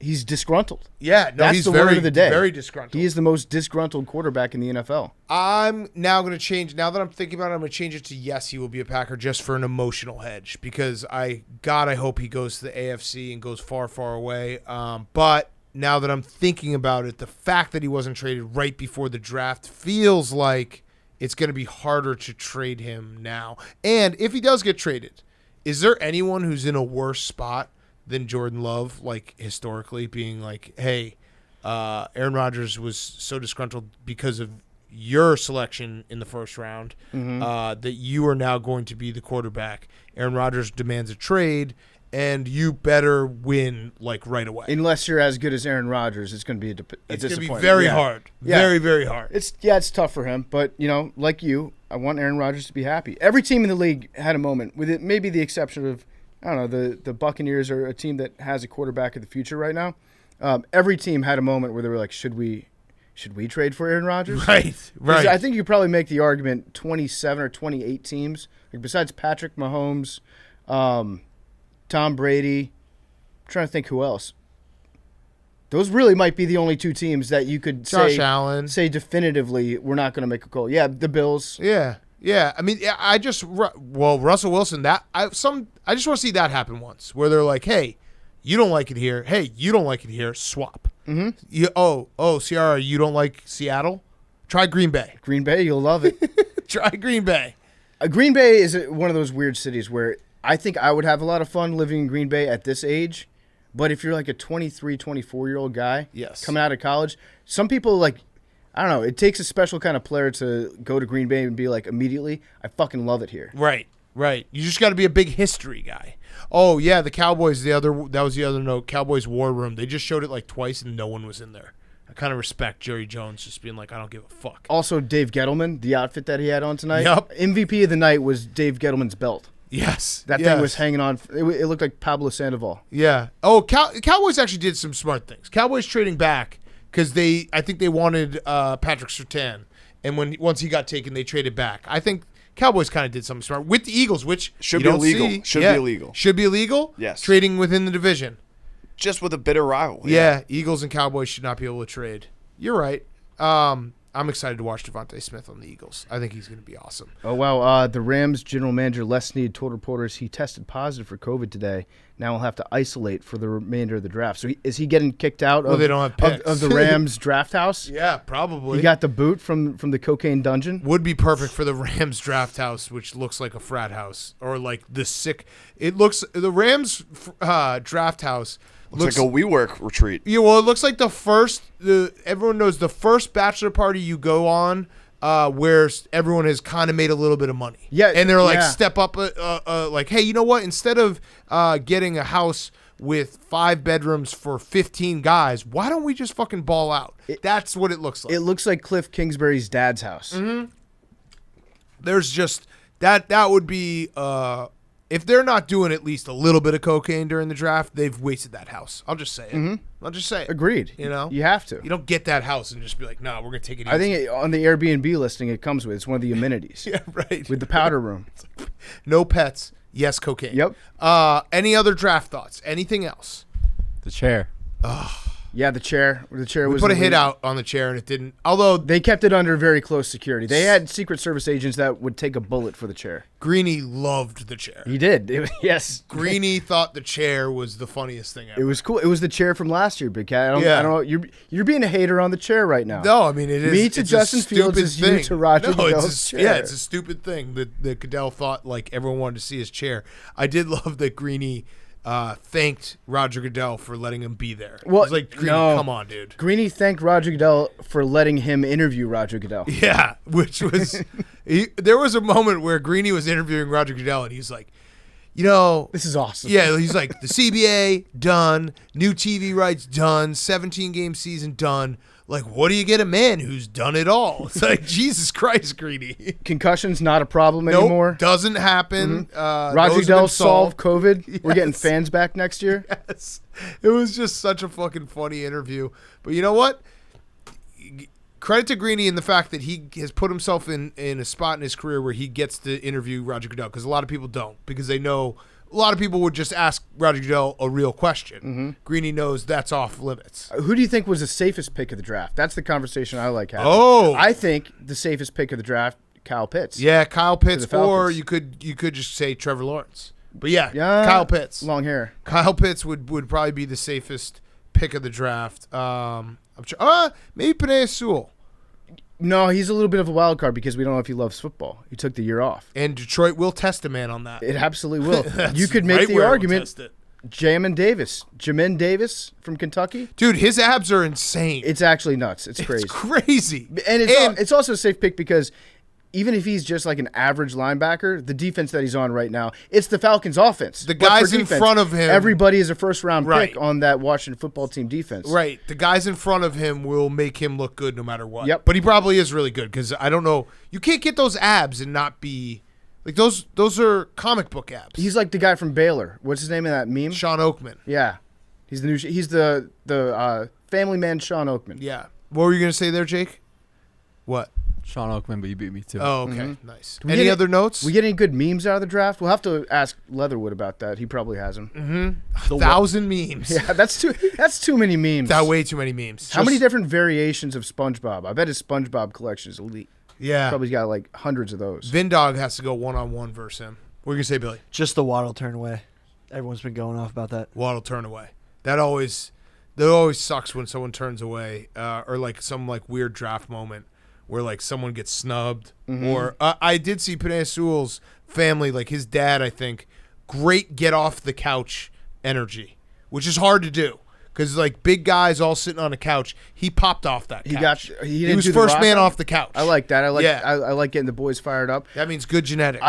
he's disgruntled. Yeah, no, That's he's the very, word of the day. very disgruntled. He is the most disgruntled quarterback in the NFL. I'm now going to change. Now that I'm thinking about it, I'm going to change it to yes, he will be a Packer just for an emotional hedge because I hope he goes to the AFC and goes far, far away. But now that I'm thinking about it, the fact that he wasn't traded right before the draft feels like it's going to be harder to trade him now. And if he does get traded, is there anyone who's in a worse spot than Jordan Love, like historically being like, hey, Aaron Rodgers was so disgruntled because of your selection in the first round that you are now going to be the quarterback. Aaron Rodgers demands a trade, and you better win like right away. Unless you're as good as Aaron Rodgers, it's going to be a It's going to disappointment. be very Yeah. hard. Yeah. Very, very hard. It's tough for him, but like you, I want Aaron Rodgers to be happy. Every team in the league had a moment, with it maybe the exception of I don't know, the Buccaneers are a team that has a quarterback of the future right now. Every team had a moment where they were like, should we trade for Aaron Rodgers? Right. 'Cause I think you could probably make the argument 27 or 28 teams, like besides Patrick Mahomes, Tom Brady. I'm trying to think who else. Those really might be the only two teams that you could Josh Allen. say definitively we're not going to make a call. Yeah, the Bills. Yeah. Yeah, I mean, Russell Wilson. I just want to see that happen once, where they're like, "Hey, You don't like it here. Hey, you don't like it here. Swap. Mm-hmm. Ciara, you don't like Seattle? Try Green Bay. Green Bay, you'll love it. Try Green Bay. Green Bay is one of those weird cities where I think I would have a lot of fun living in Green Bay at this age. But if you're like a 23, 24-year-old guy coming out of college, some people like, I don't know, it takes a special kind of player to go to Green Bay and be like, immediately, I fucking love it here. Right. You just got to be a big history guy. Oh, yeah, the Cowboys, that was the other note. Cowboys War Room. They just showed it like twice and no one was in there. I kind of respect Jerry Jones just being like, I don't give a fuck. Also, Dave Gettleman, the outfit that he had on tonight. Yep. MVP of the night was Dave Gettleman's belt. Yes. That thing was hanging on. It looked like Pablo Sandoval. Yeah. Oh, Cowboys actually did some smart things. Cowboys trading back because I think they wanted Patrick Surtain. And once he got taken, they traded back. I think Cowboys kind of did something smart with the Eagles, which should you be don't illegal. see. Should be illegal. Should be illegal? Yes. Trading within the division. Just with a bitter rival. Yeah, Eagles and Cowboys should not be able to trade. You're right. I'm excited to watch Devontae Smith on the Eagles. I think he's going to be awesome. Oh, wow. The Rams general manager, Les Snead, told reporters he tested positive for COVID today. Now he'll have to isolate for the remainder of the draft. So is he getting kicked out they don't have picks. of the Rams draft house? Yeah, probably. He got the boot from the cocaine dungeon? Would be perfect for the Rams draft house, which looks like a frat house. Or like the sick. It looks, the Rams draft house looks like a WeWork retreat. Yeah, well, it looks like everyone knows the first bachelor party you go on where everyone has kind of made a little bit of money. Yeah. And they're like, step up, like, hey, you know what? Instead of getting a house with 5 bedrooms for 15 guys, why don't we just fucking ball out? That's what it looks like. It looks like Cliff Kingsbury's dad's house. Mm-hmm. There's just, that would be... if they're not doing at least a little bit of cocaine during the draft, they've wasted that house. I'll just say it. Mm-hmm. I'll just say it. Agreed. You know? You have to. You don't get that house and just be like, no, we're going to take it easy. I think on the Airbnb listing it comes with. It's one of the amenities. Yeah, right. With the powder room. No pets. Yes, cocaine. Yep. Any other draft thoughts? Anything else? The chair. Yeah, the chair. The chair We was put a hit out on the chair and it didn't. Although they kept it under very close security. They had Secret Service agents that would take a bullet for the chair. Greeny loved the chair. He did. Yes. Greeny thought the chair was the funniest thing ever. It was cool. It was the chair from last year, Big Cat. I don't know. You're being a hater on the chair right now. No, I mean it is. Me to it's Justin a stupid Fields is thing. you to Roger Goodell's chair. Yeah, it's a stupid thing that Goodell thought like everyone wanted to see his chair. I did love that Greeny thanked Roger Goodell for letting him be there. Well, it was like, Greeny, come on, dude. Greeny thanked Roger Goodell for letting him interview Roger Goodell. Yeah, which was there was a moment where Greeny was interviewing Roger Goodell and he's like, you know, this is awesome. Yeah, he's like, the CBA done, new TV rights done, 17-game season done. Like, what do you get a man who's done it all? It's like, Jesus Christ, Greeny. Concussion's not a problem anymore. Doesn't happen. Roger Goodell solved COVID. Yes. We're getting fans back next year. Yes. It was just such a fucking funny interview. But you know what? Credit to Greeny in the fact that he has put himself in a spot in his career where he gets to interview Roger Goodell, because a lot of people don't, because they know a lot of people would just ask Roger Goodell a real question. Mm-hmm. Greeny knows that's off limits. Who do you think was the safest pick of the draft? That's the conversation I like having. Oh, I think the safest pick of the draft, Kyle Pitts. Yeah, Kyle Pitts, or you could just say Trevor Lawrence. But yeah, Kyle Pitts, long hair. Kyle Pitts would probably be the safest pick of the draft. Maybe Penei Sewell. No, he's a little bit of a wild card because we don't know if he loves football. He took the year off. And Detroit will test a man on that. It absolutely will. You could make the argument. Jamin Davis from Kentucky. Dude, his abs are insane. It's actually nuts. It's crazy. It's crazy. And it's also a safe pick because even if he's just like an average linebacker, the defense that he's on right now, it's the Falcons' offense. The guys in front of him. Everybody is a first-round pick on that Washington football team defense. Right. The guys in front of him will make him look good no matter what. Yep. But he probably is really good because I don't know. You can't get those abs and not be like those are comic book abs. He's like the guy from Baylor. What's his name in that meme? Sean Oakman. Yeah. He's the family man Sean Oakman. Yeah. What were you going to say there, Jake? What? Sean Oakman, but you beat me too. Oh, okay. Nice. Any other notes? We get any good memes out of the draft? We'll have to ask Leatherwood about that. He probably has them. Mm-hmm. 1,000 memes. Yeah, that's too many memes. That's way too many memes. How many different variations of SpongeBob? I bet his SpongeBob collection is elite. Yeah. Probably got like hundreds of those. Vindog has to go one-on-one versus him. What are you going to say, Billy? Just the Waddle turn away. Everyone's been going off about that. Waddle turn away. That always sucks when someone turns away, or like some like weird draft moment where like someone gets snubbed. Or I did see Panay Sewell's family, like his dad, I think, great get off the couch energy, which is hard to do. Because like big guys all sitting on a couch, he popped off that couch. He was first man off the couch. I like that. I like getting the boys fired up. That means good genetics.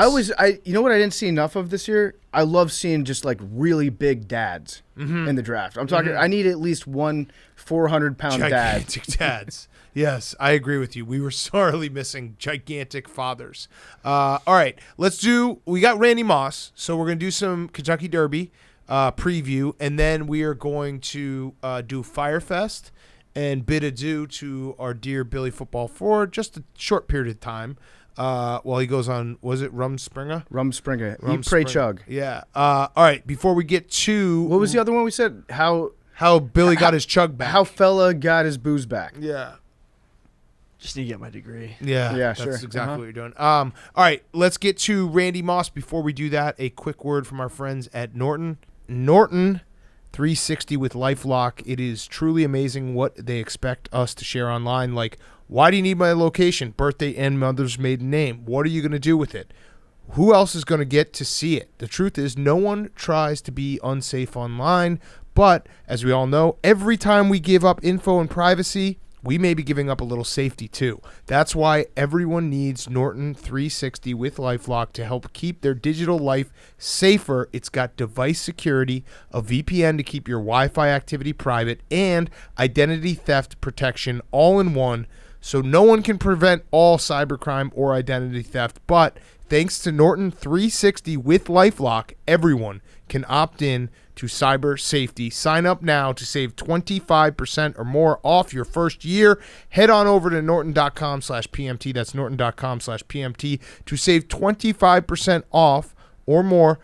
You know what I didn't see enough of this year? I love seeing just like really big dads in the draft. I'm talking. I need at least one 400-pound dad. Gigantic dads. Yes, I agree with you. We were sorely missing gigantic fathers. All right, we got Randy Moss, so we're gonna do some Kentucky Derby preview, and then we are going to do Fyre Fest and bid adieu to our dear Billy Football for just a short period of time while he goes on, was it Rumspringa? Rumspringa. Eat, pray, chug. Yeah. All right, before we get to... What was the other one we said? How Billy got his chug back. How fella got his booze back. Yeah. Just need to get my degree. Yeah, that's sure. Exactly what you're doing. All right, let's get to Randy Moss. Before we do that, a quick word from our friends at Norton. Norton 360 with LifeLock. It is truly amazing what they expect us to share online. Like, why do you need my location, birthday, and mother's maiden name? What are you going to do with it? Who else is going to get to see it? The truth is, no one tries to be unsafe online, but as we all know, every time we give up info and privacy, we may be giving up a little safety too. That's why everyone needs Norton 360 with LifeLock to help keep their digital life safer. It's got device security, a VPN to keep your Wi-Fi activity private, and identity theft protection all in one, so no one can prevent all cybercrime or identity theft. But thanks to Norton 360 with LifeLock, everyone can opt in to cyber safety. Sign up now to save 25% or more off your first year. Head on over to norton.com/PMT. That's norton.com/PMT to save 25% off or more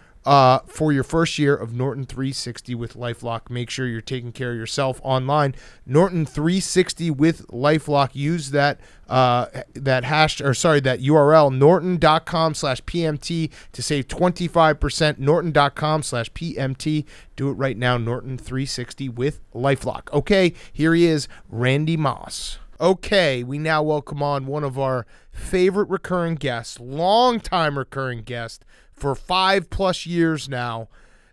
for your first year of Norton 360 with LifeLock. Make sure you're taking care of yourself online. Norton 360 with LifeLock. Use that URL norton.com/PMT to save 25%. Norton.com/PMT. Do it right now. Norton 360 with LifeLock. Okay, here he is, Randy Moss. Okay, we now welcome on one of our favorite recurring guests, long-time recurring guest for 5+ years now.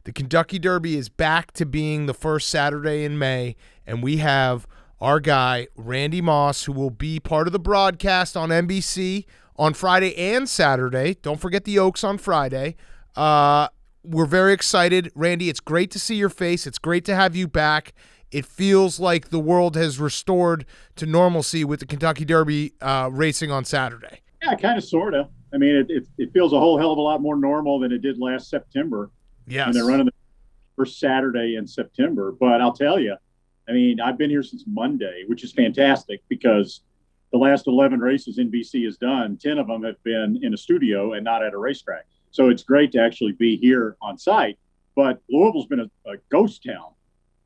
The Kentucky Derby is back to being the first Saturday in May, and we have our guy, Randy Moss, who will be part of the broadcast on NBC on Friday and Saturday. Don't forget the Oaks on Friday. We're very excited. Randy, it's great to see your face. It's great to have you back. It feels like the world has restored to normalcy with the Kentucky Derby racing on Saturday. Yeah, kind of, sort of. I mean, it feels a whole hell of a lot more normal than it did last September. Yes. When they're running the first Saturday in September. But I'll tell you, I mean, I've been here since Monday, which is fantastic because the last 11 races NBC has done, 10 of them have been in a studio and not at a racetrack. So it's great to actually be here on site. But Louisville's been a ghost town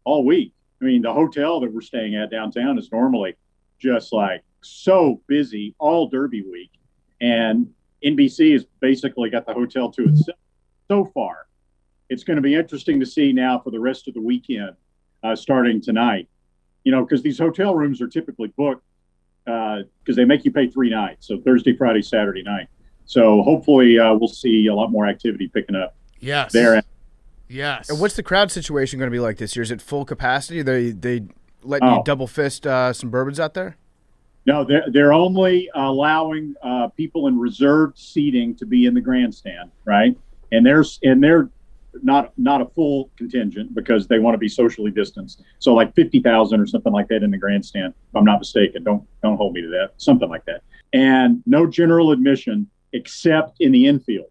all week. I mean, the hotel that we're staying at downtown is normally just like so busy all Derby week. And NBC has basically got the hotel to itself so far. It's going to be interesting to see now for the rest of the weekend, starting tonight, because these hotel rooms are typically booked because they make you pay 3 nights. So Thursday, Friday, Saturday night. So hopefully we'll see a lot more activity picking up. Yes. There. Yes. And what's the crowd situation going to be like this year? Is it full capacity? They letting you double fist some bourbons out there? No, they're only allowing people in reserved seating to be in the grandstand, right? And they're not a full contingent because they want to be socially distanced. So like 50,000 or something like that in the grandstand, if I'm not mistaken. Don't hold me to that. Something like that. And no general admission except in the infield.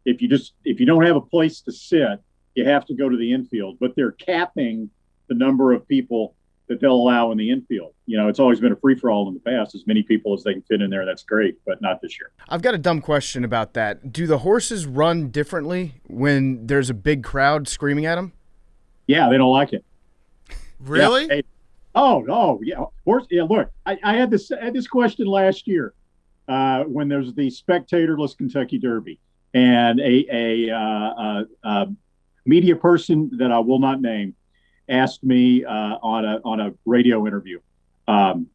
If you don't have a place to sit, you have to go to the infield. But they're capping the number of people that they'll allow in the infield. It's always been a free-for-all in the past. As many people as they can fit in there, that's great, but not this year. I've got a dumb question about that. Do the horses run differently when there's a big crowd screaming at them? Yeah, they don't like it. Really? Yeah. Oh, yeah. Look, I had this question last year when there was the spectatorless Kentucky Derby, and a media person that I will not name asked me on a radio interview, won't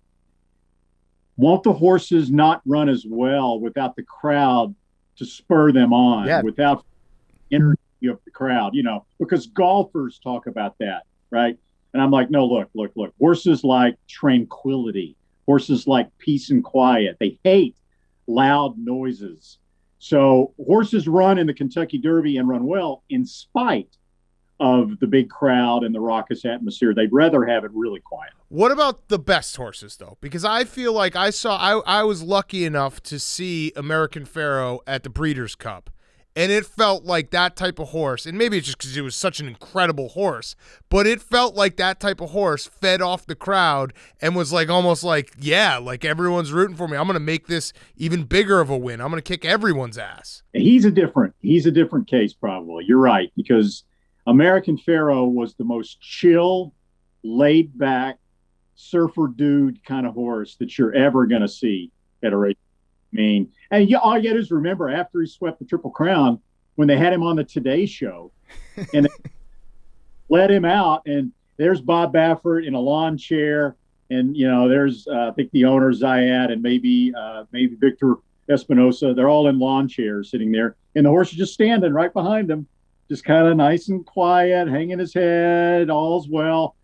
the horses not run as well without the crowd to spur them on, without energy of the crowd, because golfers talk about that, right? And I'm like, no, look. Horses like tranquility. Horses like peace and quiet. They hate loud noises. So horses run in the Kentucky Derby and run well in spite of the big crowd and the raucous atmosphere. They'd rather have it really quiet. What about the best horses, though? Because I feel like I was lucky enough to see American Pharoah at the Breeders' Cup. And it felt like that type of horse, and maybe it's just because it was such an incredible horse, but it felt like that type of horse fed off the crowd and was like almost like, yeah, like everyone's rooting for me. I'm going to make this even bigger of a win. I'm going to kick everyone's ass. He's a different case, probably. You're right, because American Pharoah was the most chill, laid back, surfer dude kind of horse that you're ever going to see at a race. And all you got to do is remember, after he swept the Triple Crown, when they had him on the Today Show and they let him out, and there's Bob Baffert in a lawn chair, and there's I think the owner Zayat and maybe Victor Espinosa. They're all in lawn chairs sitting there, and the horse is just standing right behind them, just kind of nice and quiet, hanging his head, all's well.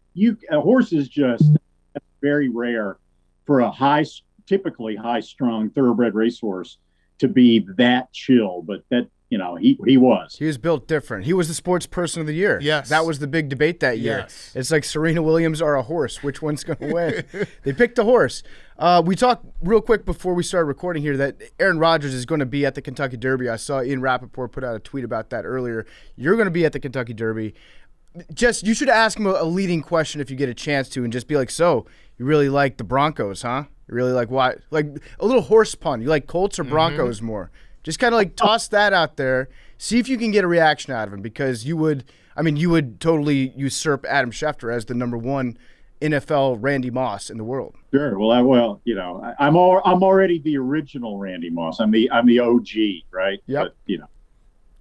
A horse is just very rare for a typically high-strung thoroughbred racehorse to be that chill, but that he was. He was built different. He was the sports person of the year. Yes, that was the big debate that year. Yes. It's like Serena Williams or a horse. Which one's going to win? They picked a horse. We talked real quick before we started recording here that Aaron Rodgers is going to be at the Kentucky Derby. I saw Ian Rappaport put out a tweet about that earlier. You're going to be at the Kentucky Derby. You should ask him a leading question if you get a chance to, and just be like, so you really like the Broncos, huh? You really like what? Like a little horse pun. You like Colts or Broncos more? Just kind of like toss that out there. See if you can get a reaction out of him, because you would totally usurp Adam Schefter as the number one NFL Randy Moss in the world. Sure. Well, I'm already the original Randy Moss. I'm the OG, right? Yep. But,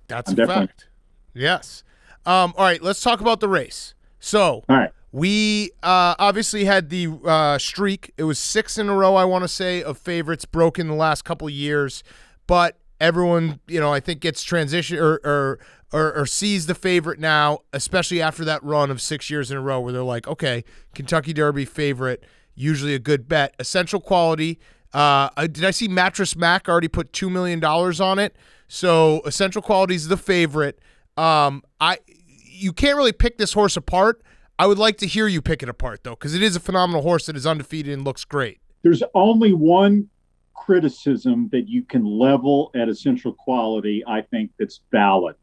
that's a fact. Yes. All right, let's talk about the race. So, all right. We obviously had the streak. It was 6 in a row, I want to say, of favorites broken the last couple of years. But everyone, I think gets transition or sees the favorite now, especially after that run of 6 years in a row where they're like, okay, Kentucky Derby favorite, usually a good bet. Essential Quality. Did I see Mattress Mac already put $2 million on it? So Essential Quality is the favorite. You can't really pick this horse apart. I would like to hear you pick it apart, though, because it is a phenomenal horse that is undefeated and looks great. There's only one criticism that you can level at Essential Quality, I think, that's valid.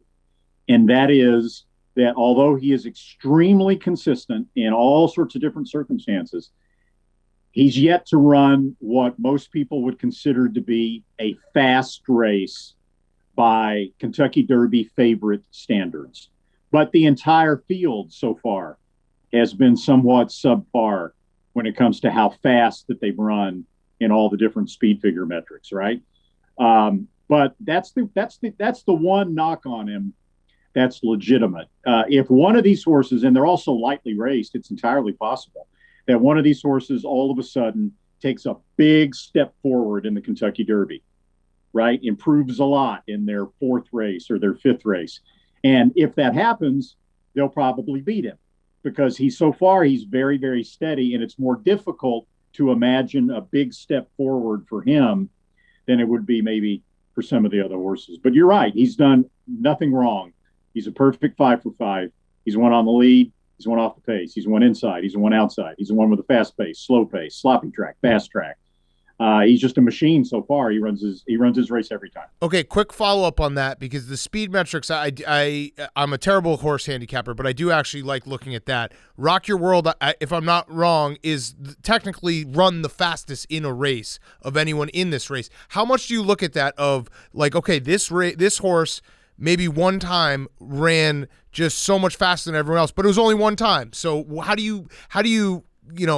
And that is that although he is extremely consistent in all sorts of different circumstances, he's yet to run what most people would consider to be a fast race by Kentucky Derby favorite standards. But the entire field so far has been somewhat subpar when it comes to how fast that they've run in all the different speed figure metrics, right? But that's the one knock on him that's legitimate. If one of these horses, and they're also lightly raced, it's entirely possible that one of these horses all of a sudden takes a big step forward in the Kentucky Derby, right? Improves a lot in their 4th race or their 5th race. And if that happens, they'll probably beat him, because he's very, very steady, and it's more difficult to imagine a big step forward for him than it would be maybe for some of the other horses. But you're right. He's done nothing wrong. He's a perfect 5 for 5. He's won on the lead. He's won off the pace. He's won inside. He's won outside. He's won with a fast pace, slow pace, sloppy track, fast track. He's just a machine so far. He runs his race every time. Okay, quick follow-up on that, because the speed metrics, I'm a terrible horse handicapper, but I do actually like looking at that. Rock Your World, if I'm not wrong, is technically run the fastest in a race of anyone in this race. How much do you look at that of, like, okay, this horse maybe one time ran just so much faster than everyone else, but it was only one time. So how do you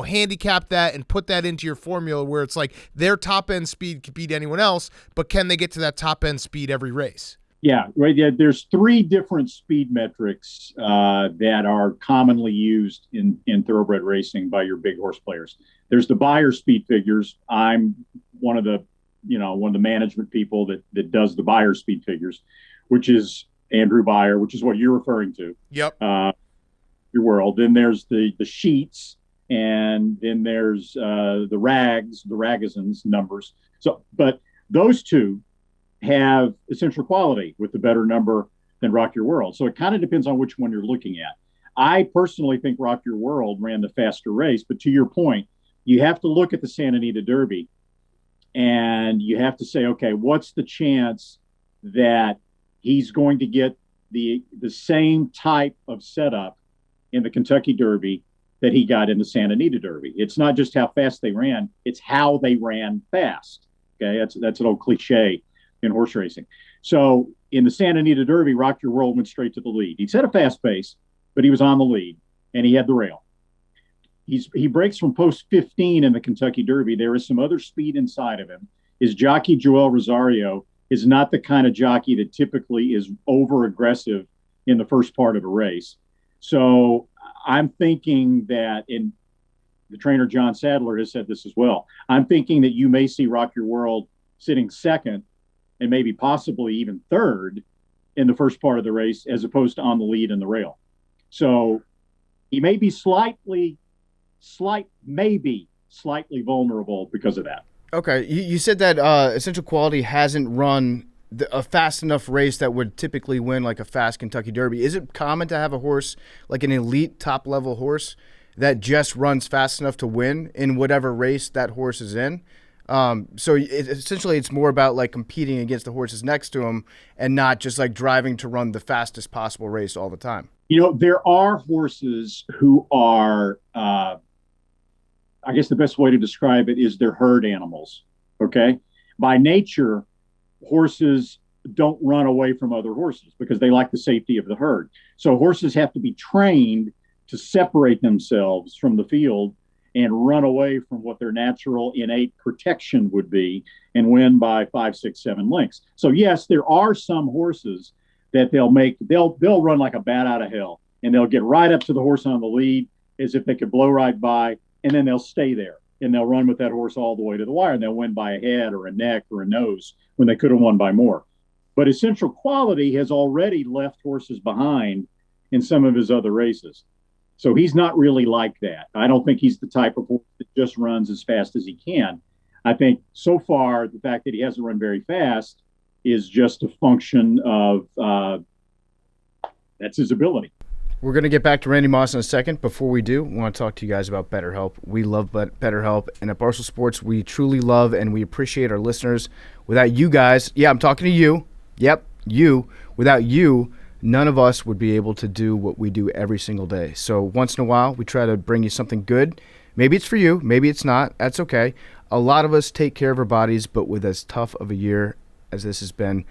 handicap that and put that into your formula where it's like their top end speed could beat anyone else, but can they get to that top end speed every race? Yeah, right. Yeah, there's three different speed metrics that are commonly used in thoroughbred racing by your big horse players. There's the buyer speed figures. I'm one of the one of the management people that does the buyer speed figures, which is Andrew Beyer, which is what you're referring to. Yep. Your world. Then there's the sheets, and then there's the ragazines numbers. So, but those two have essential quality with the better number than Rock Your World. So it kind of depends on which one you're looking at. I personally think Rock Your World ran the faster race, but to your point, you have to look at the Santa Anita Derby and you have to say, okay, what's the chance that he's going to get the same type of setup in the Kentucky Derby that he got in the Santa Anita Derby? It's not just how fast they ran, it's how they ran fast. Okay, that's an old cliche in horse racing. So in the Santa Anita Derby, Rock Your World went straight to the lead. He set a fast pace, but he was on the lead and he had the rail. He breaks from post 15 in the Kentucky Derby. There is some other speed inside of him. His jockey, Joel Rosario, is not the kind of jockey that typically is over aggressive in the first part of a race. So I'm thinking that, in the trainer John Sadler has said this as well, I'm thinking that you may see Rock Your World sitting second and maybe possibly even third in the first part of the race, as opposed to on the lead and the rail. So he may be slightly vulnerable because of that. Okay, you said that Essential Quality hasn't run a fast enough race that would typically win like a fast Kentucky Derby. Is it common to have a horse, like an elite top-level horse, that just runs fast enough to win in whatever race that horse is in? So essentially it's more about like competing against the horses next to him and not just like driving to run the fastest possible race all the time. There are horses who are, I guess the best way to describe it is they're herd animals. Okay. By nature, horses don't run away from other horses because they like the safety of the herd. So horses have to be trained to separate themselves from the field and run away from what their natural innate protection would be and win by 5, 6, 7 lengths. So yes, there are some horses that they'll run like a bat out of hell, and they'll get right up to the horse on the lead as if they could blow right by, and then they'll stay there and they'll run with that horse all the way to the wire, and they'll win by a head or a neck or a nose when they could have won by more. But Essential Quality has already left horses behind in some of his other races. So he's not really like that. I don't think he's the type of horse that just runs as fast as he can. I think so far the fact that he hasn't run very fast is just a function of that's his ability. We're going to get back to Randy Moss in a second. Before we do, we want to talk to you guys about BetterHelp. We love BetterHelp, and at Barstool Sports, we truly love and we appreciate our listeners. Without you guys, I'm talking to you. Yep, you. Without you, none of us would be able to do what we do every single day. So once in a while, we try to bring you something good. Maybe it's for you. Maybe it's not. That's okay. A lot of us take care of our bodies, but with as tough of a year as this has been,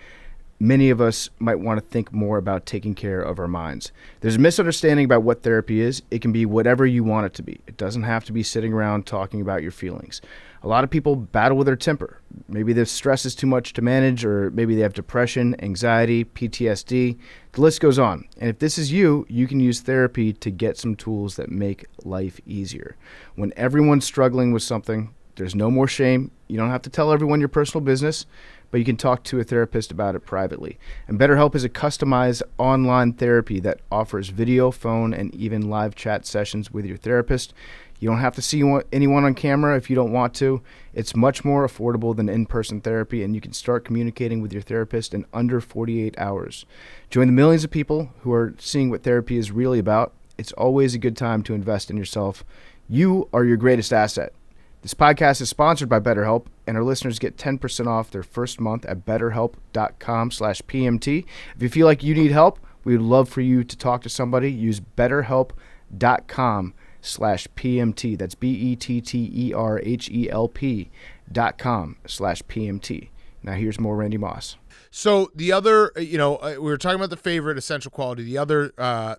many of us might want to think more about taking care of our minds. There's a misunderstanding about what therapy is. It can be whatever you want it to be. It doesn't have to be sitting around talking about your feelings. A lot of people battle with their temper. Maybe their stress is too much to manage, or maybe they have depression, anxiety, PTSD. The list goes on. And if this is you, you can use therapy to get some tools that make life easier. When everyone's struggling with something, there's no more shame. You don't have to tell everyone your personal business, but you can talk to a therapist about it privately. And BetterHelp is a customized online therapy that offers video, phone, and even live chat sessions with your therapist. You don't have to see anyone on camera if you don't want to. It's much more affordable than in-person therapy, and you can start communicating with your therapist in under 48 hours. Join the millions of people who are seeing what therapy is really about. It's always a good time to invest in yourself. You are your greatest asset. This podcast is sponsored by BetterHelp, and our listeners get 10% off their first month at betterhelp.com/PMT. If you feel like you need help, we would love for you to talk to somebody. Use betterhelp.com/PMT. That's BetterHelp.com/PMT. Now here's more Randy Moss. So the other, we were talking about the favorite Essential Quality. The other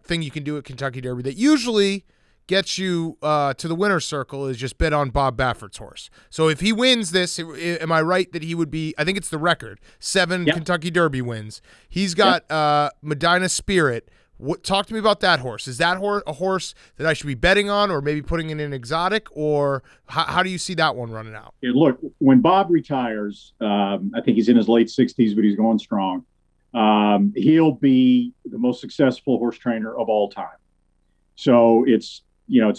thing you can do at Kentucky Derby that usually gets you to the winner's circle is just bet on Bob Baffert's horse. So if he wins this, am I right that he would be, I think it's the record, 7 Kentucky Derby wins. He's got Medina Spirit. Talk to me about that horse. Is that a horse that I should be betting on, or maybe putting in an exotic, or how do you see that one running out? Yeah, look, when Bob retires, I think he's in his late 60s, but he's going strong. He'll be the most successful horse trainer of all time. So it's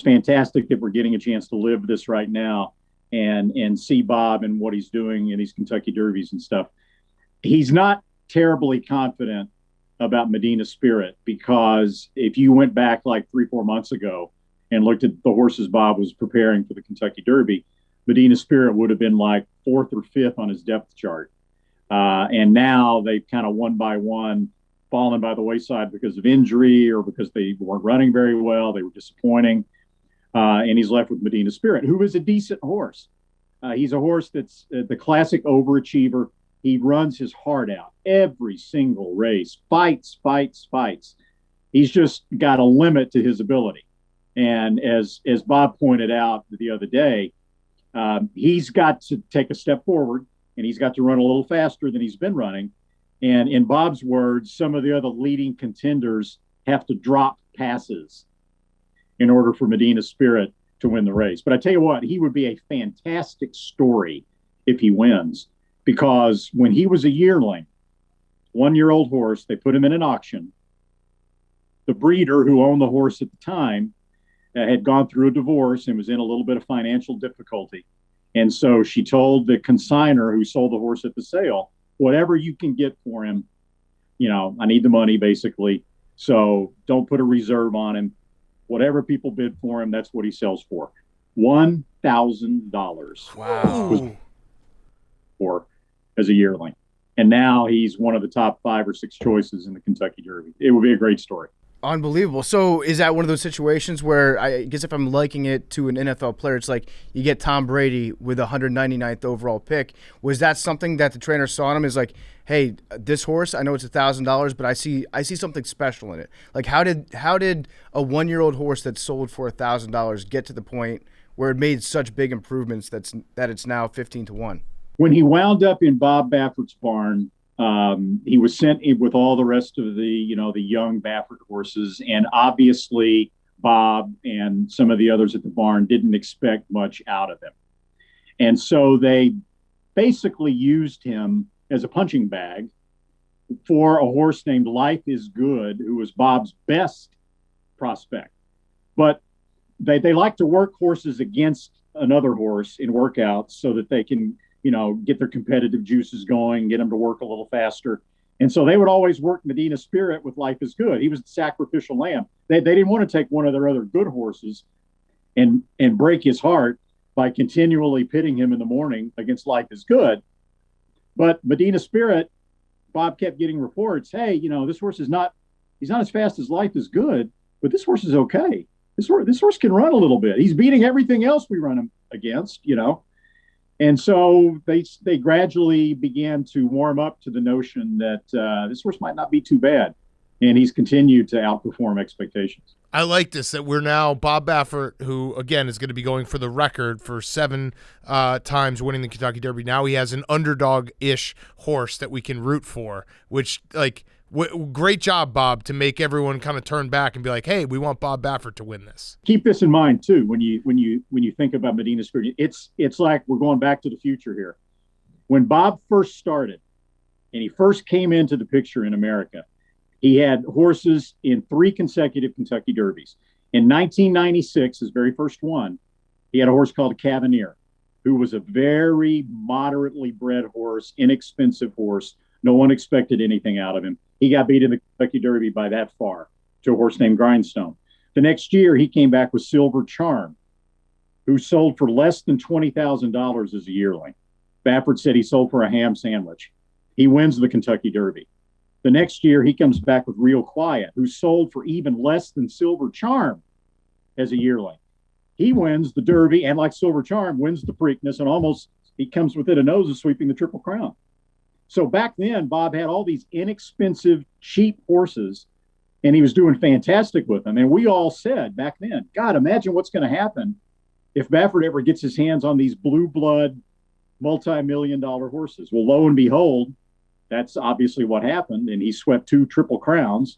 fantastic that we're getting a chance to live this right now and see Bob and what he's doing in these Kentucky Derbies and stuff. He's not terribly confident about Medina Spirit, because if you went back like 3-4 months ago and looked at the horses Bob was preparing for the Kentucky Derby, Medina Spirit would have been like 4th or 5th on his depth chart. And now they've kind of one by one fallen by the wayside because of injury or because they weren't running very well. They were disappointing. And he's left with Medina Spirit, who is a decent horse. He's a horse that's the classic overachiever. He runs his heart out every single race, fights. He's just got a limit to his ability. And as Bob pointed out the other day, he's got to take a step forward, and he's got to run a little faster than he's been running. And in Bob's words, some of the other leading contenders have to drop passes in order for Medina Spirit to win the race. But I tell you what, he would be a fantastic story if he wins. Because when he was a yearling, 1-year-old horse, they put him in an auction. The breeder who owned the horse at the time had gone through a divorce and was in a little bit of financial difficulty. And so she told the consignor who sold the horse at the sale, whatever you can get for him, I need the money basically. So don't put a reserve on him. Whatever people bid for him, that's what he sells for. $1,000. Wow. For as a yearling. And now he's one of the top 5 or 6 choices in the Kentucky Derby. It would be a great story. Unbelievable. So is that one of those situations where, I guess if I'm liking it to an NFL player, it's like you get Tom Brady with a 199th overall pick. Was that something that the trainer saw in him, is like, hey, this horse, I know it's $1,000, but I see something special in it. Like how did a 1-year-old horse that sold for $1,000 get to the point where it made such big improvements that it's now 15-1? When he wound up in Bob Baffert's barn, he was sent with all the rest of the young Baffert horses. And obviously, Bob and some of the others at the barn didn't expect much out of him. And so they basically used him as a punching bag for a horse named Life is Good, who was Bob's best prospect. But they like to work horses against another horse in workouts so that they can get their competitive juices going, get them to work a little faster. And so they would always work Medina Spirit with Life is Good. He was the sacrificial lamb. They didn't want to take one of their other good horses and break his heart by continually pitting him in the morning against Life is Good. But Medina Spirit, Bob kept getting reports, hey, this horse he's not as fast as Life is Good, but this horse is okay. This horse can run a little bit. He's beating everything else we run him against, And so they gradually began to warm up to the notion that this horse might not be too bad. And he's continued to outperform expectations. I like this, that we're now Bob Baffert, who, again, is going to be going for the record for 7 times winning the Kentucky Derby. Now he has an underdog-ish horse that we can root for, which, great job, Bob, to make everyone kind of turn back and be like, hey, we want Bob Baffert to win this. Keep this in mind, too, when you think about Medina Spirit. It's like we're going back to the future here. When Bob first started and he first came into the picture in America, he had horses in 3 consecutive Kentucky Derbies. In 1996, his very first one, he had a horse called Cavanier, who was a very moderately bred horse, inexpensive horse. No one expected anything out of him. He got beat in the Kentucky Derby by that far to a horse named Grindstone. The next year, he came back with Silver Charm, who sold for less than $20,000 as a yearling. Baffert said he sold for a ham sandwich. He wins the Kentucky Derby. The next year, he comes back with Real Quiet, who sold for even less than Silver Charm as a yearling. He wins the Derby, and like Silver Charm, wins the Preakness, and he comes within a nose of sweeping the Triple Crown. So back then, Bob had all these inexpensive, cheap horses and he was doing fantastic with them. And we all said back then, God, imagine what's going to happen if Baffert ever gets his hands on these blue blood, multi-million-dollar horses. Well, lo and behold, that's obviously what happened, and he swept 2 Triple Crowns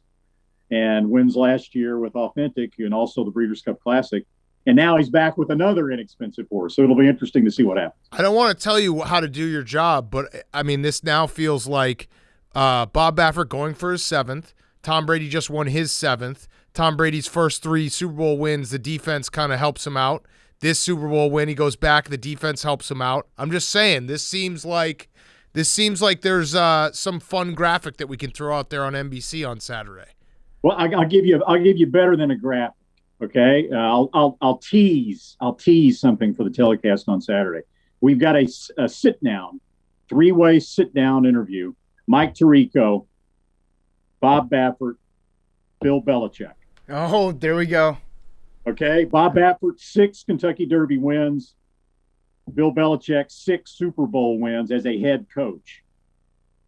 and wins last year with Authentic and also the Breeders' Cup Classic. And now he's back with another inexpensive horse. So it'll be interesting to see what happens. I don't want to tell you how to do your job, but, I mean, this now feels like Bob Baffert going for his 7th. Tom Brady just won his 7th. Tom Brady's first 3 Super Bowl wins, the defense kind of helps him out. This Super Bowl win, he goes back, the defense helps him out. I'm just saying, this seems like there's some fun graphic that we can throw out there on NBC on Saturday. Well, I'll give you better than a graphic. Okay, I'll tease something for the telecast on Saturday. We've got a sit down, 3-way sit down interview. Mike Tirico, Bob Baffert, Bill Belichick. Oh, there we go. Okay, Bob Baffert, 6 Kentucky Derby wins. Bill Belichick, 6 Super Bowl wins as a head coach.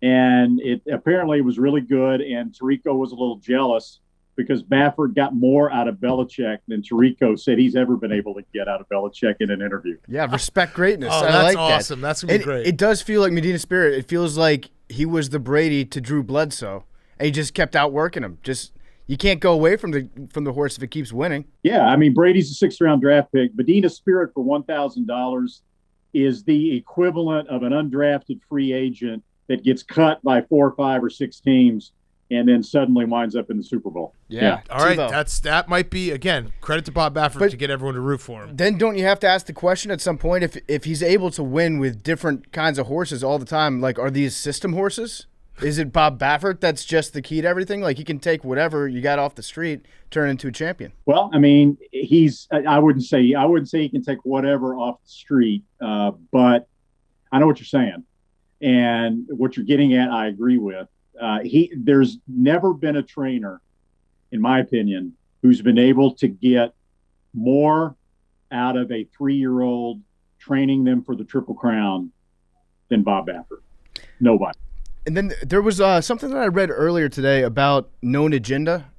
And it apparently was really good, and Tirico was a little jealous because Baffert got more out of Belichick than Tirico said he's ever been able to get out of Belichick in an interview. Yeah, respect greatness. Oh, I that's like awesome. That. That's going to be great. It does feel like Medina Spirit. It feels like he was the Brady to Drew Bledsoe, and he just kept outworking him. You can't go away from the horse if it keeps winning. Yeah, I mean, Brady's a 6th-round draft pick. Medina Spirit for $1,000 is the equivalent of an undrafted free agent that gets cut by 4 or 5 or 6 teams and then suddenly winds up in the Super Bowl. Yeah. All right, Tebow. that might be, again, credit to Bob Baffert to get everyone to root for him. Then don't you have to ask the question at some point if he's able to win with different kinds of horses all the time, like are these system horses? Is it Bob Baffert that's just the key to everything? Like he can take whatever you got off the street, turn into a champion. Well, I mean, I wouldn't say he can take whatever off the street, but I know what you're saying. And what you're getting at, I agree with. There's never been a trainer, in my opinion, who's been able to get more out of a 3-year-old training them for the Triple Crown than Bob Baffert. Nobody. And then there was something that I read earlier today about Known Agenda.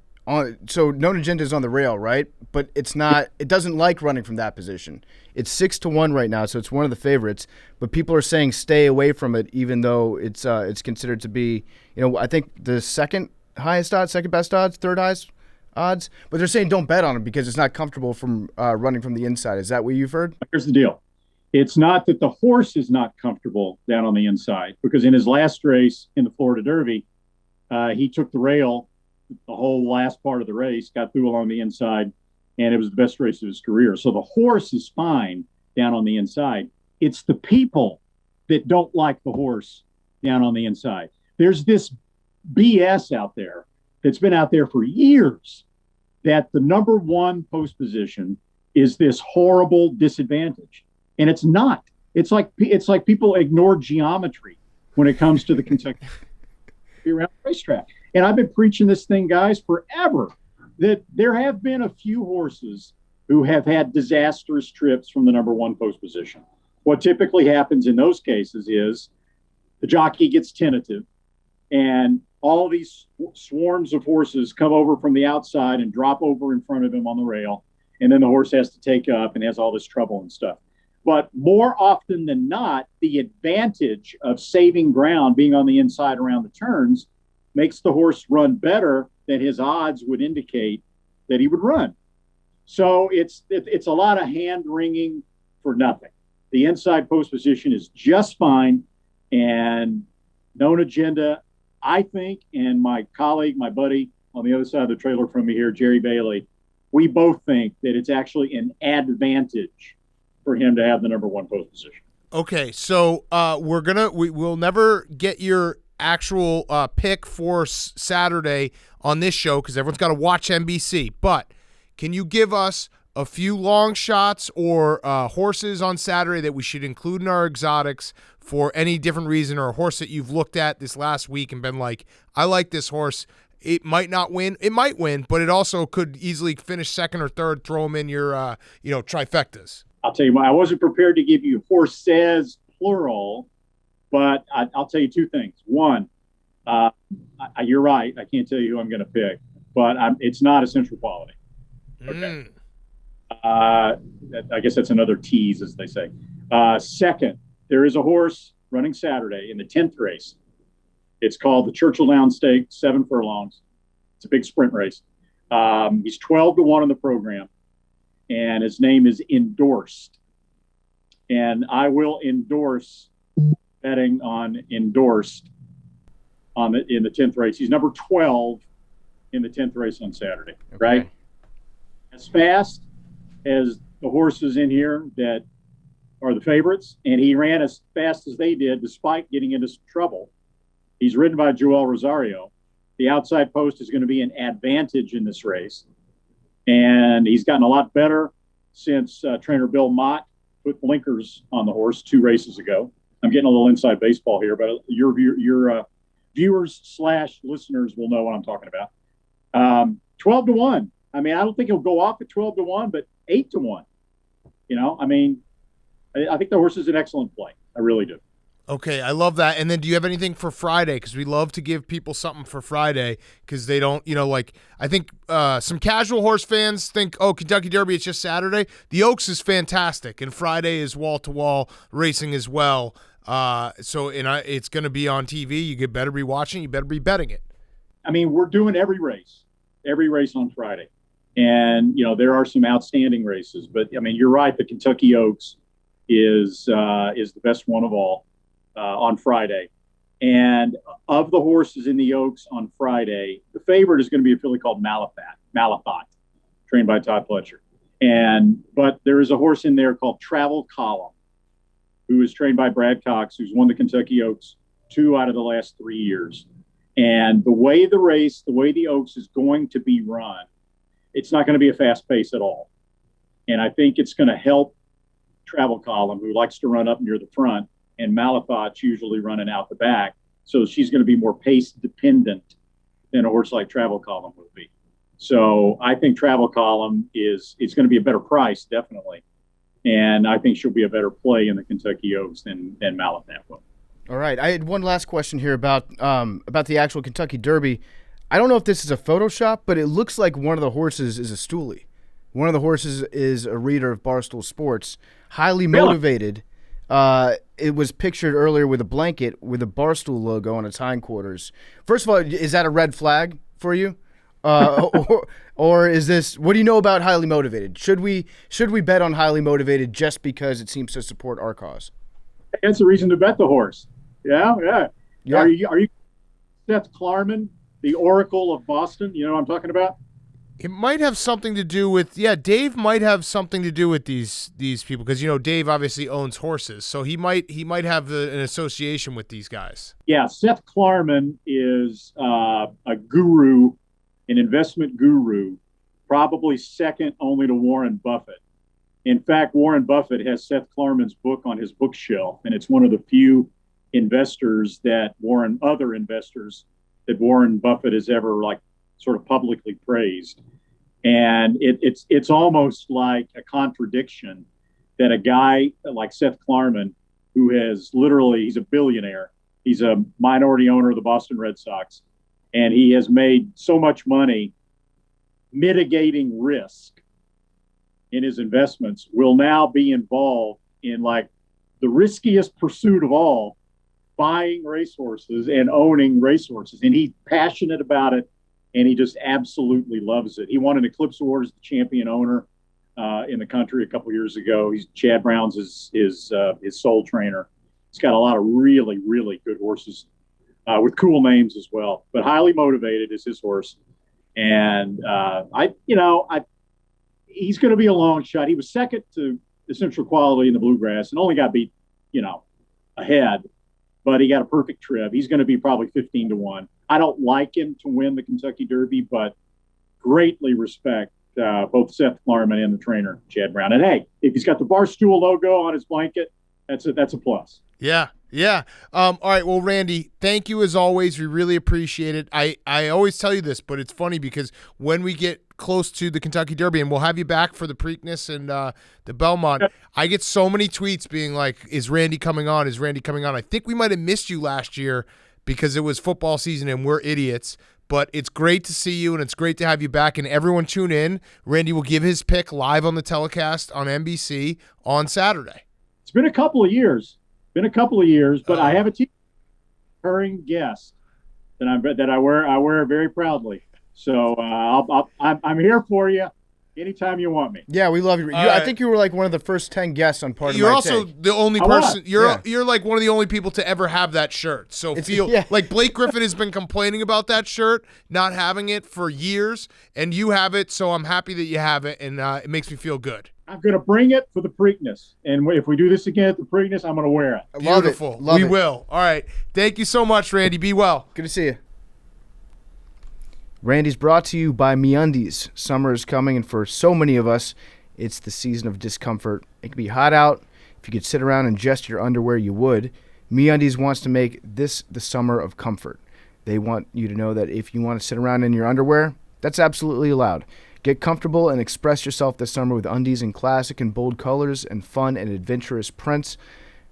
So Known Agenda is on the rail, right? But it's not. It doesn't like running from that position. It's 6-1 right now, so it's one of the favorites. But people are saying stay away from it, even though it's considered to be, I think the second highest odds, second best odds, third highest odds. But they're saying don't bet on it because it's not comfortable from running from the inside. Is that what you've heard? Here's the deal. It's not that the horse is not comfortable down on the inside, because in his last race in the Florida Derby, he took the rail the whole last part of the race, got through along the inside, and it was the best race of his career. So the horse is fine down on the inside. It's the people that don't like the horse down on the inside. There's this BS out there that's been out there for years that the number 1 post position is this horrible disadvantage. And it's not. It's like people ignore geometry when it comes to the Kentucky around the racetrack. And I've been preaching this thing, guys, forever, that there have been a few horses who have had disastrous trips from the number 1 post position. What typically happens in those cases is the jockey gets tentative, and all these swarms of horses come over from the outside and drop over in front of him on the rail, and then the horse has to take up and has all this trouble and stuff. But more often than not, the advantage of saving ground, being on the inside around the turns, makes the horse run better than his odds would indicate that he would run. So it's a lot of hand-wringing for nothing. The inside post position is just fine, and Known Agenda, I think, and my colleague, my buddy on the other side of the trailer from me here, Jerry Bailey, we both think that it's actually an advantage for him to have the number 1 post position. Okay, so we'll never get your actual pick for Saturday on this show because everyone's got to watch NBC. But can you give us a few long shots or horses on Saturday that we should include in our exotics for any different reason, or a horse that you've looked at this last week and been like, I like this horse. It might not win. It might win, but it also could easily finish second or third. Throw them in your trifectas. I'll tell you what, I wasn't prepared to give you horses, plural, but I'll tell you 2 things. One, you're right. I can't tell you who I'm going to pick. but it's not essential quality. Okay. I guess that's another tease, as they say. Second, there is a horse running Saturday in the 10th race. It's called the Churchill Downs Stakes, 7 furlongs. It's a big sprint race. He's 12-1 in the program, and his name is Endorsed. And I will endorse betting on Endorsed in the 10th race. He's number 12 in the 10th race on Saturday, right? As fast as the horses in here that are the favorites, and he ran as fast as they did despite getting into some trouble. He's ridden by Joel Rosario. The outside post is going to be an advantage in this race, and he's gotten a lot better since trainer Bill Mott put blinkers on the horse 2 races ago. I'm getting a little inside baseball here, but your viewers/listeners will know what I'm talking about. 12-1. I mean, I don't think he'll go off at 12-1, but 8-1. You know, I mean, I think the horse is an excellent play. I really do. Okay, I love that. And then do you have anything for Friday? Because we love to give people something for Friday because they don't, like I think some casual horse fans think, oh, Kentucky Derby, it's just Saturday. The Oaks is fantastic, and Friday is wall-to-wall racing as well. It's going to be on TV. You better be watching. You better be betting it. I mean, we're doing every race on Friday. And, there are some outstanding races. But, I mean, you're right. The Kentucky Oaks is the best one of all on Friday. And of the horses in the Oaks on Friday, the favorite is going to be a filly called Malafat, trained by Todd Pletcher. But there is a horse in there called Travel Column, who is trained by Brad Cox, who's won the Kentucky Oaks 2 out of the last 3 years. And the way the Oaks is going to be run, it's not going to be a fast pace at all. And I think it's going to help Travel Column, who likes to run up near the front, and Malafat's usually running out the back. So she's going to be more pace dependent than a horse like Travel Column would be. So I think Travel Column it's going to be a better price, definitely. And I think she'll be a better play in the Kentucky Oaks than Malafat will. All right. I had one last question here about the actual Kentucky Derby. I don't know if this is a Photoshop, but it looks like one of the horses is a stoolie. One of the horses is a reader of Barstool Sports, highly motivated. It was pictured earlier with a blanket with a Barstool logo on its hindquarters. First of all, is that a red flag for you? Or is this, what do you know about highly motivated? Should we bet on highly motivated just because it seems to support our cause? That's the reason to bet the horse. Yeah. Are you Seth Klarman, the Oracle of Boston? You know what I'm talking about? It might have something to do with, Dave might have something to do with these people because, Dave obviously owns horses. So he might have an association with these guys. Yeah, Seth Klarman is a guru, an investment guru, probably second only to Warren Buffett. In fact, Warren Buffett has Seth Klarman's book on his bookshelf, and it's one of the few other investors that Warren Buffett has ever sort of publicly praised. And it's almost like a contradiction that a guy like Seth Klarman, who he's a billionaire, he's a minority owner of the Boston Red Sox, and he has made so much money mitigating risk in his investments, will now be involved in the riskiest pursuit of all, buying racehorses and owning racehorses. And he's passionate about it. And he just absolutely loves it. He won an Eclipse Award as the champion owner in the country a couple years ago. Chad Brown's his sole trainer. He's got a lot of really, really good horses with cool names as well. But highly motivated is his horse. And he's going to be a long shot. He was second to Essential Quality in the Bluegrass and only got beat, ahead. But he got a perfect trip. He's going to be probably 15-1. I don't like him to win the Kentucky Derby, but greatly respect both Seth Klarman and the trainer, Chad Brown. And hey, if he's got the Barstool logo on his blanket, that's a plus. Yeah. All right. Well, Randy, thank you as always. We really appreciate it. I always tell you this, but it's funny because when we get close to the Kentucky Derby, and we'll have you back for the Preakness and the Belmont, I get so many tweets being like, is Randy coming on? Is Randy coming on? I think we might have missed you last year because it was football season and we're idiots. But it's great to see you, and it's great to have you back. And everyone tune in. Randy will give his pick live on the telecast on NBC on Saturday. It's been a couple of years. But I have a recurring guest that I wear very proudly. So I'm here for you anytime you want me. Yeah, we love you. I think you were like one of the first 10 guests on Part of You're My also Take. the only I person. was. You're like one of the only people to ever have that shirt. So like Blake Griffin has been complaining about that shirt, not having it for years, and you have it. So I'm happy that you have it, and it makes me feel good. I'm going to bring it for the Preakness. And if we do this again at the Preakness, I'm going to wear it. Beautiful. We will. All right. Thank you so much, Randy. Be well. Good to see you. Randy's brought to you by MeUndies. Summer is coming, and for so many of us, it's the season of discomfort. It can be hot out. If you could sit around and adjust your underwear, you would. MeUndies wants to make this the summer of comfort. They want you to know that if you want to sit around in your underwear, that's absolutely allowed. Get comfortable and express yourself this summer with undies in classic and bold colors and fun and adventurous prints.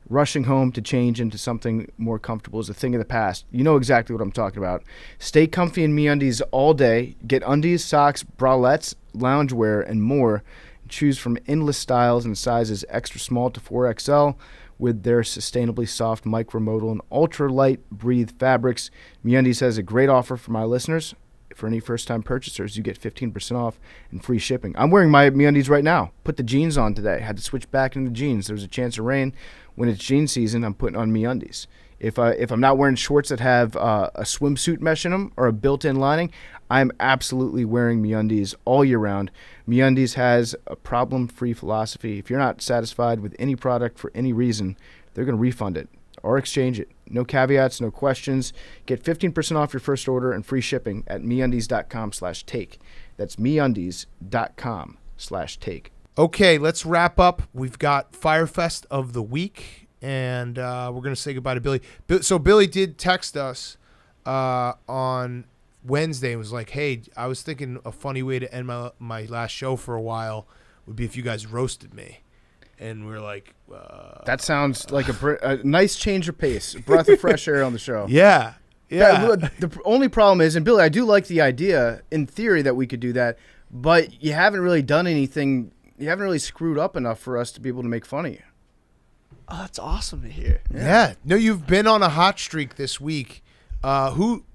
Rushing home to change into something more comfortable is a thing of the past. You know exactly what I'm talking about. Stay comfy in MeUndies all day. Get undies, socks, bralettes, loungewear, and more. Choose from endless styles and sizes extra small to 4XL with their sustainably soft, micromodal, and ultra-light breathe fabrics. MeUndies has a great offer for my listeners. For any first-time purchasers, you get 15% off and free shipping. I'm wearing my MeUndies right now. Put the jeans on today. Had to switch back into jeans. There's a chance of rain. When it's jean season, I'm putting on MeUndies. If I'm not wearing shorts that have a swimsuit mesh in them or a built-in lining, I'm absolutely wearing MeUndies all year round. MeUndies has a problem-free philosophy. If you're not satisfied with any product for any reason, they're going to refund it or exchange it. No caveats, no questions. Get 15% off your first order and free shipping at MeUndies.com/take. That's MeUndies.com/take. Okay, let's wrap up. We've got Firefest of the week, and we're going to say goodbye to Billy. So Billy did text us on Wednesday and was like, hey, I was thinking a funny way to end my last show for a while would be if you guys roasted me. And we're like... that sounds like a nice change of pace, a breath of fresh air on the show. Yeah. The only problem is, and Billy, I do like the idea in theory that we could do that, but you haven't really done anything... You haven't really screwed up enough for us to be able to make fun of you. Oh, that's awesome to hear. Yeah. No, you've been on a hot streak this week. I think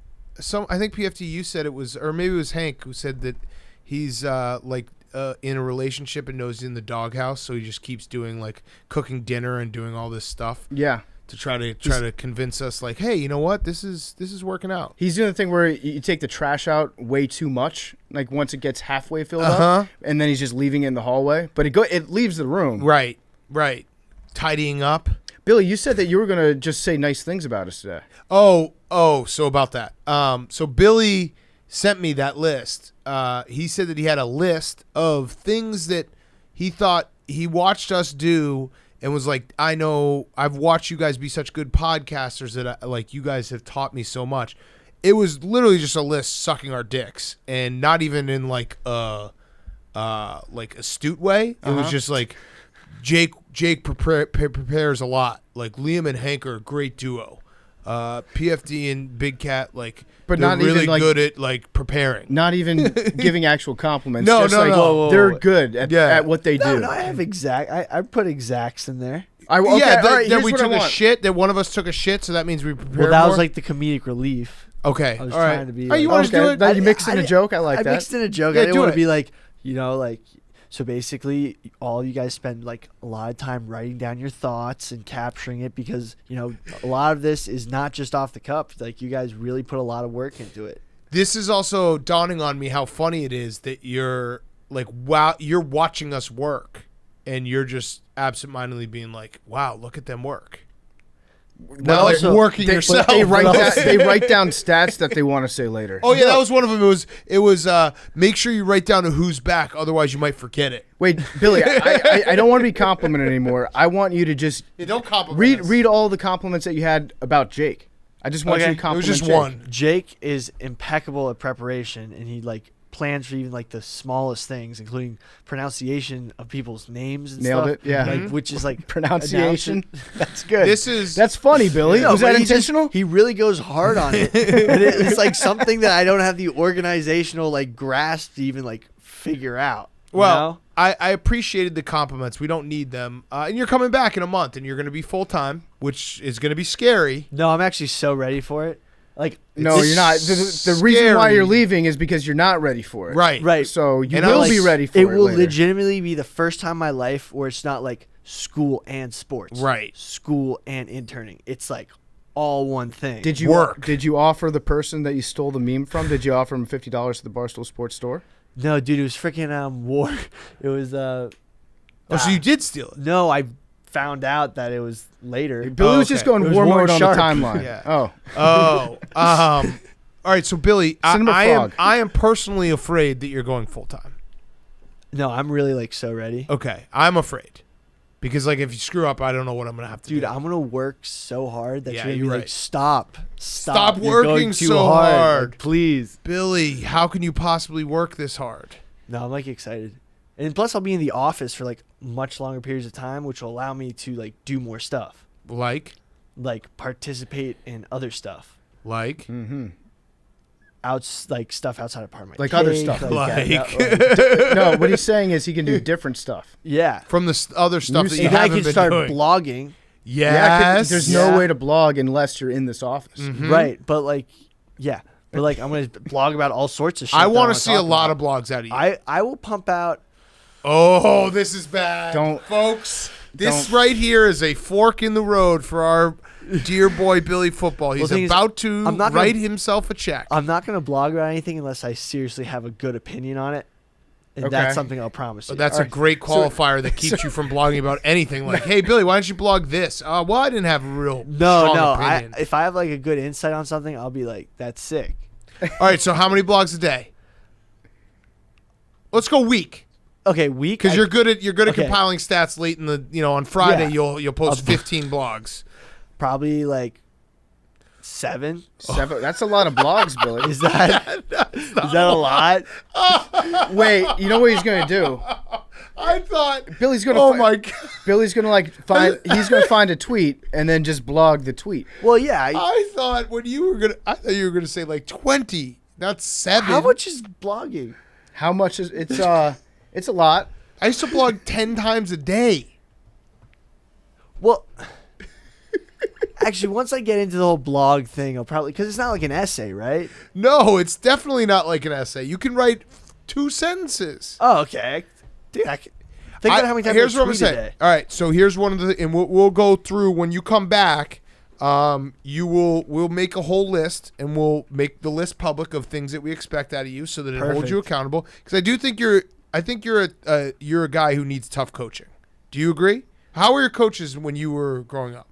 PFT, you said it was, or maybe it was Hank who said that he's in a relationship and knows he's in the doghouse, so he just keeps doing like cooking dinner and doing all this stuff. Yeah. To try to convince us, like, hey, you know what? This is working out. He's doing the thing where you take the trash out way too much, like once it gets halfway filled up, and then he's just leaving it in the hallway. But it leaves the room. Right. Tidying up. Billy, you said that you were gonna just say nice things about us today. Oh, so about that. So Billy sent me that list. He said that he had a list of things that he thought he watched us do. And was like, I know I've watched you guys be such good podcasters that you guys have taught me so much. It was literally just a list sucking our dicks, and not even in like a astute way. It was just like Jake prepares a lot. Like Liam and Hank are a great duo. PFD and Big Cat but they're not really even, good at preparing. Not even giving actual compliments. No. They're good at what they do. No, I have I put exacts in there. Then we took a shit. That one of us took a shit, so that means we prepared. Well, that more? was like the comedic relief. Okay, I was all right. trying to be. Oh, you want to do it? You mixed in a joke. I like that. I mixed in a joke. Yeah, I didn't want it. to be like. So basically, all you guys spend a lot of time writing down your thoughts and capturing it because a lot of this is not just off the cuff. Like you guys really put a lot of work into it. This is also dawning on me how funny it is that you're you're watching us work, and you're just absentmindedly being like, wow, look at them work. Not working yourself. They write down stats that they want to say later. Oh yeah, that was one of them. It was make sure you write down who's back, otherwise you might forget it. Wait, Billy, I don't want to be complimented anymore. I want you to just don't compliment read all the compliments that you had about Jake. I just want you to compliment. It was just Jake. one. Jake is impeccable at preparation, and he plans for even like the smallest things, including pronunciation of people's names and Nailed stuff. it, yeah. Like, which is like Pronunciation. announce That's good. That's funny, Billy. No, Was but that he just- intentional? he really goes hard on it. And it's like something that I don't have the organizational like grasp to even like figure out. you Well, know? I appreciated the compliments. We don't need them. And you're coming back in a month, and you're going to be full time, which is going to be scary. No, I'm actually so ready for it. Like, No, It's you're not. The reason why scary. you're leaving is because you're not ready for it. Right. right. So you And will I be like- ready for it. It will later. legitimately be the first time in my life where it's not like school and sports. Right. School and interning. It's like all one thing. Did you Work. Did you offer the person that you stole the meme from? Did you offer him $50 to the Barstool Sports store? No, dude, it was freaking war. It was Oh, so you did steal it. no, I found out that it was later. Billy was just okay. going It was war Warren mode on Sharp. the timeline. Yeah. Oh, Oh. All right, so Billy, Cinema Frog. I am personally afraid that you're going full time. No, I'm really like so ready. Okay, I'm afraid. Because like if you screw up, I don't know what I'm going to have to Dude, do. I'm gonna work so hard that Yeah, you're gonna you're be right. like, stop. Stop You're going working too so hard. Like, please. Billy, how can you possibly work this hard? No, I'm like excited. And plus I'll be in the office for like much longer periods of time, which will allow me to like do more stuff. Like Participate in other stuff. like Like stuff outside of Parliament. Like other stuff. No, what he's saying is he can do different stuff. yeah. from the other stuff New that stuff. you And I haven't can been start doing. blogging. Yeah, 'cause Yes. there's Yeah. no way to blog unless you're in this office. Mhm. Right. But like yeah. But like I'm gonna blog about all sorts of shit. I that want wanna to see a talk lot about. of blogs out of you. I will pump out Oh, this is bad. Don't- Folks, this don't- right here is a fork in the road for our dear boy Billy Football. He's the thing is, about to I'm not gonna- write himself a check. I'm not gonna blog about anything unless I seriously have a good opinion on it. And Okay. that's something I'll promise you. But that's All a right. great qualifier that keeps you from blogging about anything. Like, hey, Billy, why don't you blog this? Well, I didn't have a real strong opinion. If I have like a good insight on something, I'll be like, that's sick. All right, so how many blogs a day? Let's go week. Okay, week. Because you're good at Okay. compiling stats late in the on Friday. Yeah. You'll post 15 blogs. probably like 7. That's a lot of blogs, Billy. Is that is that a lot? Wait, you know what he's gonna do? I thought. Billy's gonna. Oh fi- my god! Billy's gonna find. He's gonna find a tweet and then just blog the tweet. Well, yeah. I thought you were gonna say like 20, not 7. How much is blogging? How much is it's? It's a lot. I used to blog 10 times a day. Well, actually, once I get into the whole blog thing, I'll probably because it's not like an essay, right? No, it's definitely not like an essay. You can write 2 sentences. Oh, okay. Dude, I can, think about how many times Here's I what I'm tweet a saying. day. All right, so here's one of the, and we'll go through when you come back. We'll make a whole list, and we'll make the list public of things that we expect out of you, so that it holds you Perfect. accountable. Because I think you're a guy who needs tough coaching. Do you agree? How were your coaches when you were growing up?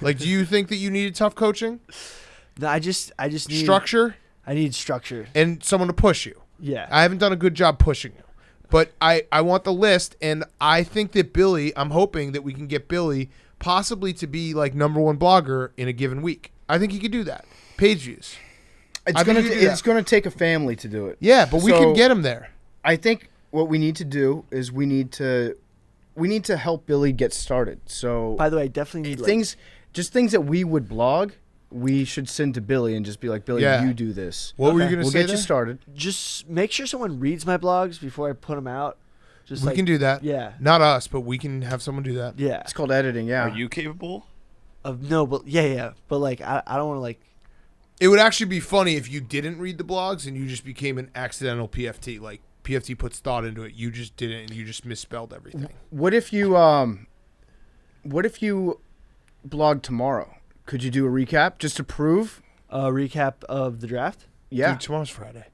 Like, do you think that you needed tough coaching, No, I just need structure, I need structure. and someone to push you? Yeah. I haven't done a good job pushing you. But I want the list, and I think that Billy, I'm hoping that we can get Billy possibly to be like #1 blogger in a given week. I think he could do that. Page views. I think you can do that. It's gonna take a family to do it. Yeah, but we So- can get him there. I think what we need to do is we need to help Billy get started. So By the way, I definitely need things that we would blog, we should send to Billy and just be like, Billy, Yeah. you do this. What were you gonna We'll say get you there? started. just make sure someone reads my blogs before I put them out. Just We like, can do that. Yeah. Not us, but we can have someone do that. Yeah. It's called editing. Yeah. Are you capable? No, but yeah. But like, I don't want to like. It would actually be funny if you didn't read the blogs and you just became an accidental PFT. Like PFT puts thought into it, you just didn't, and you just misspelled everything. What if you blog tomorrow? Could you do a recap just to prove? A recap of the draft. Yeah. Dude, tomorrow's Friday.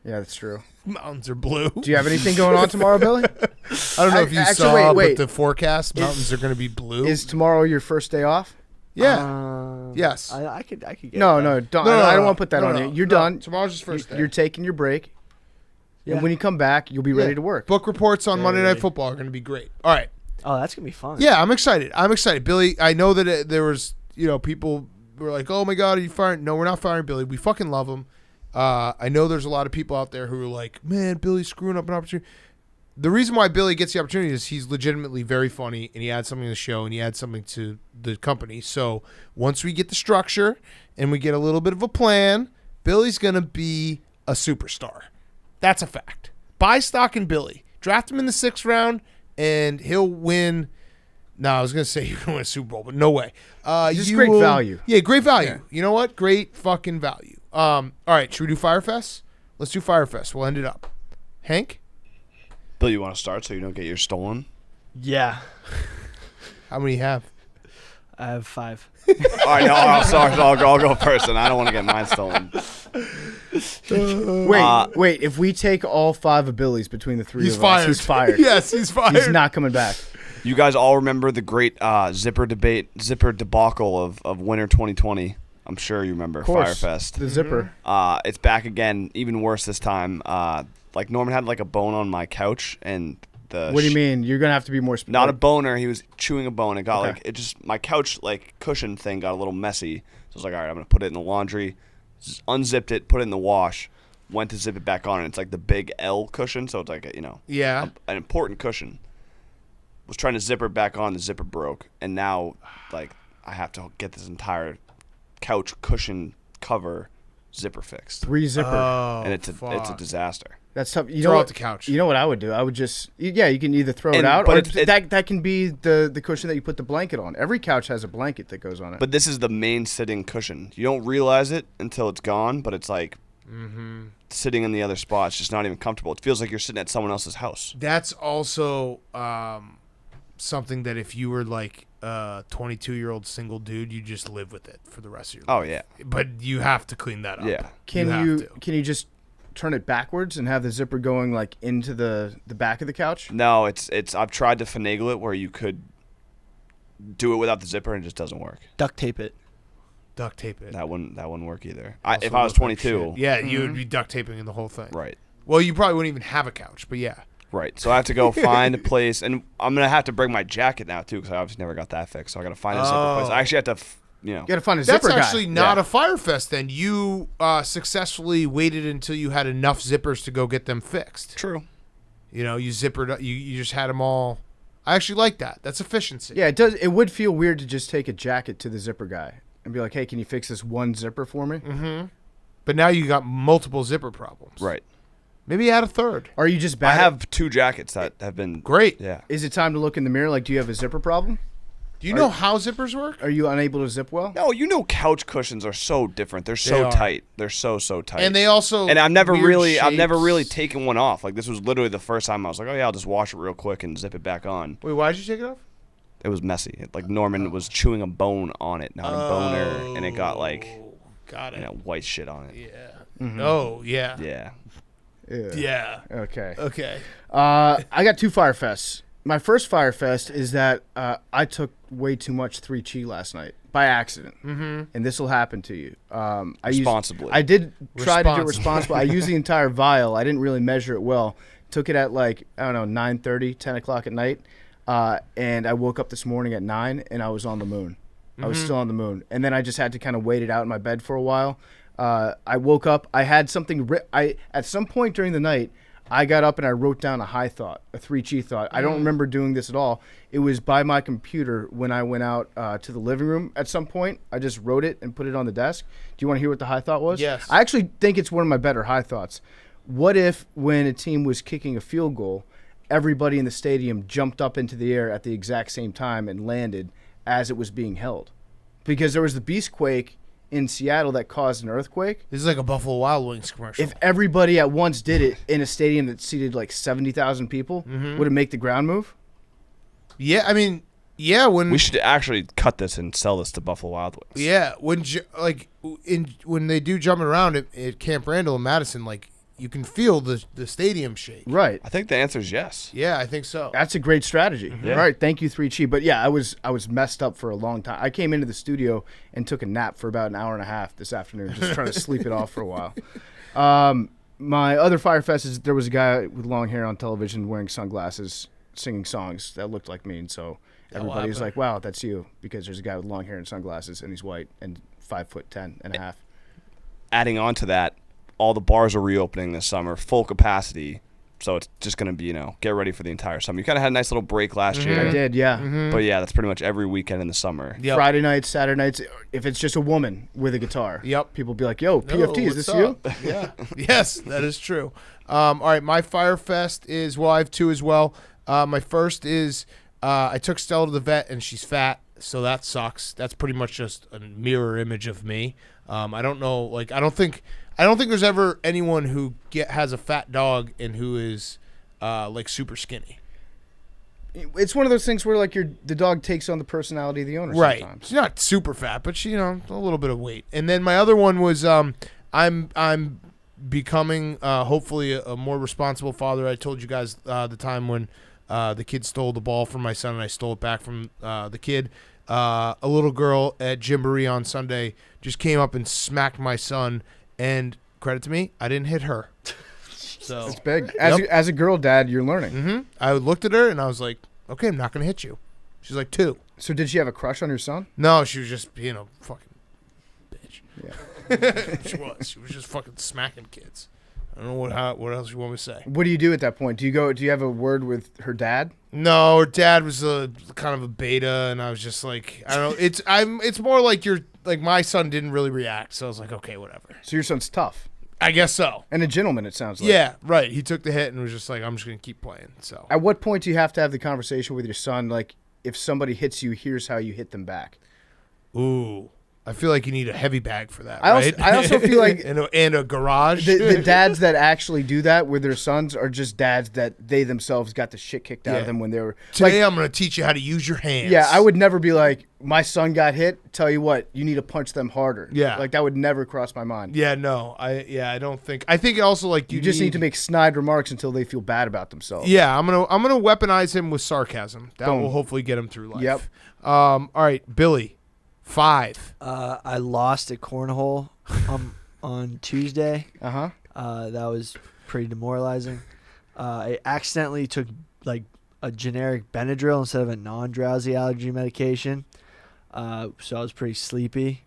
Yeah, that's true. Mountains are blue. Do you have anything going on tomorrow, Billy? I don't know if you Actually, saw, wait. but the forecast, mountains are going to be blue. Is tomorrow your first day off? Yeah. Yes. I could get. No, that. no, don't. No, I don't no, want to put that no, on no, you. You're no. done. Tomorrow's just first day. You're taking your break, Yeah. and when you come back, you'll be ready to work. Book reports on Very Monday Night ready. Football are going to be great. All right. Oh, that's gonna be fun. Yeah, I'm excited. Billy, I know that there was, people were like, oh my God, are you firing? No, we're not firing Billy. We fucking love him. I know there's a lot of people out there who are like, man, Billy's screwing up an opportunity. The reason why Billy gets the opportunity is he's legitimately very funny, and he adds something to the show, and he adds something to the company. So once we get the structure and we get a little bit of a plan, Billy's going to be a superstar. That's a fact. Buy stock in Billy. Draft him in the 6th round, and he'll win. No, I was going to say you're going to win a Super Bowl, but no way. Just great value. Yeah, great value. Yeah. You know what? Great fucking value. All right, should we do Firefest? Let's do Firefest. We'll end it up. Hank? Bill, you want to start so you don't get yours stolen? Yeah, How many you have? I have 5. All right, no, I'm sorry. I'll go first, and I don't want to get mine stolen. Wait. If we take all 5 of Billy's between the 3 He's of fired. us, he's fired. Yes, he's fired. He's not coming back. You guys all remember the great zipper debacle of winter 2020. I'm sure you remember Of course, Firefest. the zipper. It's back again, even worse this time. Like Norman had like a bone on my couch, and What do you mean? You're gonna have to be more specific. Not a boner. He was chewing a bone. It got Okay. like it just my couch like cushion thing got a little messy. So I was like, all right, I'm gonna put it in the laundry. Unzipped it, put it in the wash. Went to zip it back on, and it's like the big L cushion, so it's like Yeah. an important cushion. Was trying to zipper back on, the zipper broke, and now like I have to get this entire couch cushion cover zipper fixed, 3 zipper. Oh, and it's a fuck. disaster. That's tough. You Throw know out what? the couch. You know what I would do? I would just you can either throw it And- out, but or it- that can be the cushion that you put the blanket on. Every couch has a blanket that goes on it. But this is the main sitting cushion. You don't realize it until it's gone, but it's like sitting in the other spot. It's just not even comfortable. It feels like you're sitting at someone else's house. That's also something that if you were like a 22-year-old single dude, you just live with it for the rest of your life. Oh yeah, But you have to clean that up. yeah. can have you to. can you just turn it backwards and have the zipper going like into the back of the couch? No, it's. I've tried to finagle it where you could do it without the zipper, and it just doesn't work. Duct tape it. Duct tape it. That wouldn't work either. Also If I was look like 22, shit. Yeah, you would be duct taping in the whole thing. right, Well, you probably wouldn't even have a couch, but yeah. right. So I have to go find a place, and I'm gonna have to bring my jacket now too, because I obviously never got that fixed. So I gotta find a zipper place. I actually have to, You got to find a That's zipper actually guy. not Yeah. a Firefest then. You successfully waited until you had enough zippers to go get them fixed. True. You know, you zippered up, you just had them all. I actually like that. That's efficiency. Yeah, it does. It would feel weird to just take a jacket to the zipper guy and be like, "Hey, can you fix this one zipper for me?" But now you got multiple zipper problems. Right. Maybe add a third. Or are you just I bad? have 2 jackets that have been Great. Yeah. Is it time to look in the mirror? Like, do you have a zipper problem? Do you know how zippers work? Are you unable to zip well? No, couch cushions are so different. They're They so are. tight. They're so tight. And they also And I've never weird really shapes. taken one off. Like this was literally the first time I was like, oh yeah, I'll just wash it real quick and zip it back on. Wait, why did you take it off? It was messy. Like Norman was chewing a bone on it, not a boner, and it got like Got it. white shit on it. Yeah. Oh, yeah. Yeah. Yeah. Okay. Okay. I got 2 Firefests. My first Firefest is that I took way too much 3-Chi last night by accident, and this will happen to you. Responsibly. I did try to do it Responsibly. responsibly. I used the entire vial. I didn't really measure it well. Took it at like, I don't know, 9:30, 10 o'clock at night, and I woke up this morning at 9, and I was on the moon. I was still on the moon, and then I just had to kind of wait it out in my bed for a while. I woke up. I had something. At some point during the night, I got up and I wrote down a high thought, a 3-Chi thought. I don't remember doing this at all. It was by my computer when I went out to the living room at some point. I just wrote it and put it on the desk. Do you want to hear what the high thought was? Yes. I actually think it's one of my better high thoughts. What if when a team was kicking a field goal, everybody in the stadium jumped up into the air at the exact same time and landed as it was being held? Because there was the Beastquake in Seattle that caused an earthquake. This is like a Buffalo Wild Wings commercial. If everybody at once did it in a stadium that seated like 70,000 people, would it make the ground move? Yeah, I mean, yeah, when We should actually cut this and sell this to Buffalo Wild Wings. yeah, when they do jumping around at Camp Randall in Madison, like you can feel the stadium shake. Right. I think the answer is yes. Yeah, I think so. That's a great strategy. Yeah. All right, thank you, 3-Chi. But yeah, I was messed up for a long time. I came into the studio and took a nap for about an hour and a half this afternoon, just trying to sleep it off for a while. My other Firefest is there was a guy with long hair on television wearing sunglasses, singing songs that looked like me, and so everybody was happened. like, "Wow, that's you," because there's a guy with long hair and sunglasses, and he's white and 5'10" and a half. Adding on to that, all the bars are reopening this summer, full capacity. So it's just going to be, get ready for the entire summer. You kind of had a nice little break last year. I did, yeah. But yeah, that's pretty much every weekend in the summer. Yep. Friday nights, Saturday nights. If it's just a woman with a guitar, People be like, "Yo, PFT, is this what's you?" up? Yeah. Yes, that is true. All right, my Fyre Fest is, I have 2 as well. My first is I took Stella to the vet, and she's fat, so that sucks. That's pretty much just a mirror image of me. I don't know, I don't think there's ever anyone who has a fat dog and who is super skinny. It's one of those things where the dog takes on the personality of the owner. Right. Sometimes. She's not super fat, but she, a little bit of weight. And then my other one was I'm becoming hopefully a more responsible father. I told you guys the time when the kid stole the ball from my son and I stole it back from the kid. A little girl at Gymboree on Sunday just came up and smacked my son, and credit to me, I didn't hit her. So It's big. As a girl dad, you're learning. Mm-hmm. I looked at her and I was like, okay, I'm not going to hit you. She's like 2. So did she have a crush on your son? No, she was just being a fucking bitch. Yeah. She was just fucking smacking kids. I don't know what else you want me to say. What do you do at that point? Do you have a word with her dad? No, her dad was a kind of a beta, and I was just like, I don't know. It's more like my son didn't really react, so I was like, okay, whatever. So your son's tough. I guess so. And a gentleman, it sounds like. Yeah, right. He took the hit and was just like, I'm just gonna keep playing. So At what point do you have to have the conversation with your son? Like, if somebody hits you, here's how you hit them back. ooh. I feel like you need a heavy bag for that, I right? also feel like and a garage. the dads that actually do that with their sons are just dads that they themselves got the shit kicked out of them when they were. Today I'm going to teach you how to use your hands. Yeah, I would never be like, my son got hit. Tell you what, you need to punch them harder. Yeah. Like that would never cross my mind. Yeah, no. I don't think. I think also You just need to make snide remarks until they feel bad about themselves. Yeah, I'm gonna weaponize him with sarcasm. That Boom. will hopefully get him through life. Yep. All right, Billy. 5. I lost at cornhole on Tuesday. Uh-huh. That was pretty demoralizing. I accidentally took a generic Benadryl instead of a non-drowsy allergy medication. So I was pretty sleepy.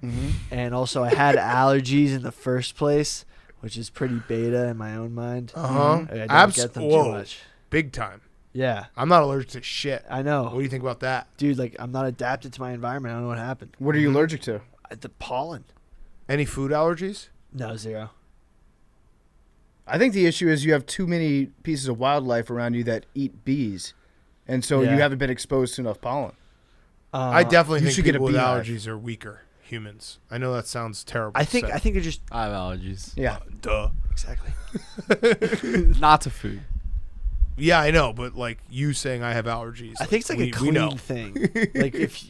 Mm-hmm. And also I had allergies in the first place, which is pretty beta in my own mind. Uh-huh. I don't get them too much. Big time. Yeah, I'm not allergic to shit. I know. What do you think about that? Dude, I'm not adapted to my environment. I don't know what happened. What are you allergic to? The pollen. Any food allergies? No, 0. I think the issue is you have too many pieces of wildlife around you that eat bees. And so Yeah. you haven't been exposed to enough pollen. I definitely you think should get people a with beehive. allergies are weaker humans. I know that sounds terrible. I think to say. they're just I have allergies. Yeah. Duh. exactly. Not to food. Yeah, I know, but you saying I have allergies. I think it's we a clean know. thing. If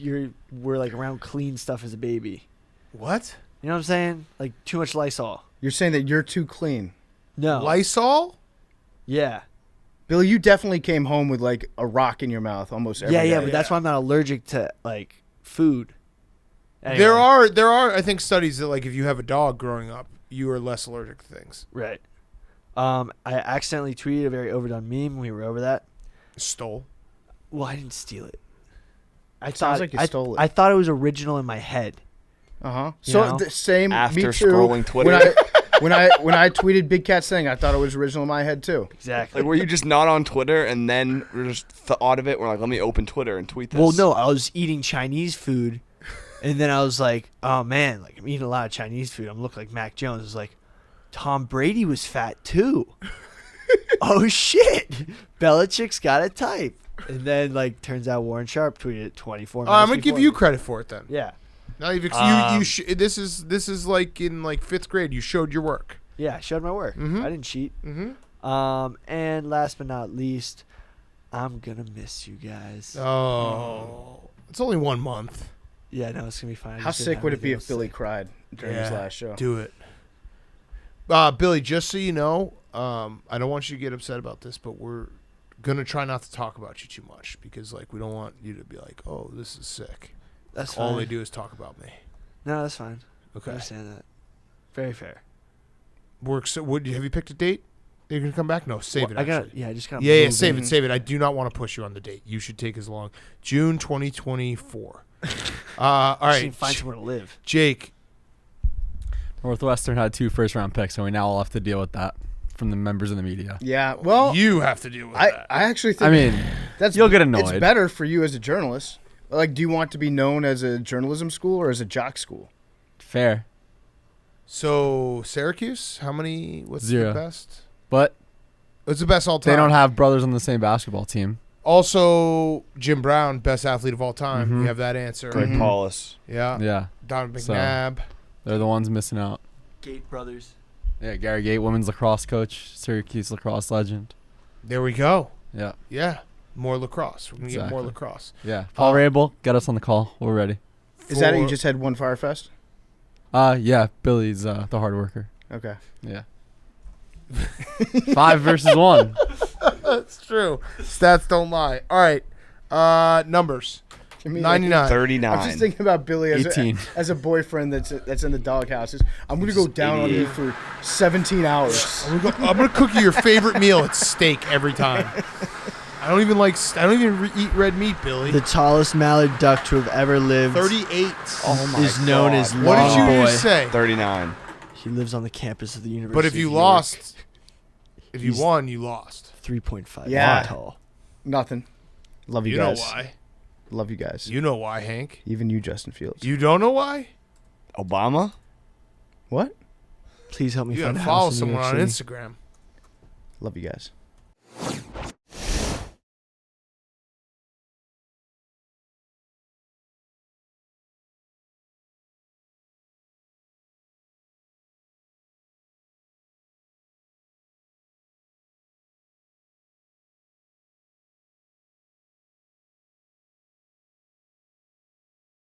we're around clean stuff as a baby. What? You know what I'm saying? Too much Lysol. You're saying that you're too clean. No. Lysol? Yeah. Billy, you definitely came home with a rock in your mouth almost every day. Yeah, but that's why I'm not allergic to food. Anyway. There are I think studies that if you have a dog growing up, you are less allergic to things. Right. I accidentally tweeted a very overdone meme. We were over that. Stole. Well, I didn't steal it. Sounds like you stole it. I thought it was original in my head. Uh-huh. You So know? the same After me too. scrolling Twitter. When I tweeted Big Cat's thing, I thought it was original in my head too. Exactly. Were you just not on Twitter and then we're just thought of it? We're like, let me open Twitter and tweet this. Well, no, I was eating Chinese food, and then I was like, oh, man, I'm eating a lot of Chinese food. I'm looking like Mac Jones. I was like, Tom Brady was fat, too. Oh, shit. Belichick's got a type. And then, turns out Warren Sharp tweeted it 24 minutes I'm gonna give before you me. credit for it then. Yeah. Now you've this is in 5th grade. You showed your work. Yeah, I showed my work. Mhm. I didn't cheat. Mm-hmm. And last but not least, I'm going to miss you guys. Oh, it's only 1 month. Yeah, no, it's going to be fine. I How just didn't sick have would it be anything if else to Billy say. cried during his last show? Do it. Billy, just so you know, I don't want you to get upset about this, but we're gonna try not to talk about you too much because we don't want you to be like, oh, this is sick. That's fine. All they do is talk about me. No, that's fine. I Okay. understand that. Very fair. Works. Have you picked a date? You're gonna come back? No, save it. I got. Actually. Yeah, I just got. Yeah, save it. I do not want to push you on the date. You should take as long. June 2024. All Just need right, to find somewhere to live. Jake. Northwestern had 2 first-round picks, and we now all have to deal with that from the members of the media. Yeah, well, You have to deal with that. I actually think. I mean, you'll get annoyed. It's better for you as a journalist. Like, do you want to be known as a journalism school or as a jock school? Fair, So Syracuse, what's 0. the best? but What's the best all time? they don't have brothers on the same basketball team. Also, Jim Brown, best athlete of all time. Mhm. You have that answer. Greg Paulus. Yeah. Yeah, Donovan So- McNabb. they're the ones missing out. Gate brothers. Yeah, Gary Gate, women's lacrosse coach, Syracuse lacrosse legend. There we go. Yeah, Yeah. More lacrosse. We're going to get more Exactly. lacrosse. yeah. Paul Rabel, get us on the call. We're ready. Is that it? You For- just had one Firefest? Yeah, Billy's the hard worker. Okay. Yeah. 5 versus 1. That's true. Stats don't lie. All right. Numbers. I mean, 99. 39. I'm just thinking about Billy as 18. as a boyfriend that's in the doghouse. I'm going to go down on you for 17 hours. I'm gonna cook you your favorite meal. It's steak every time. I don't even eat red meat, Billy. The tallest mallard duck to have ever lived 38. Oh my is known God. as What Long did you Boy. just say? 39. He lives on the campus of the University. But if you of New York. lost, if you He's- won, you lost. 3.5 Yeah. feet tall. Nothing. Love you, You know guys. why? Love you guys. You know why, Hank. Even you, Justin Fields. You don't know why? Obama? What? Please help me You find gotta a house follow in New someone York on City. Instagram. Love you guys.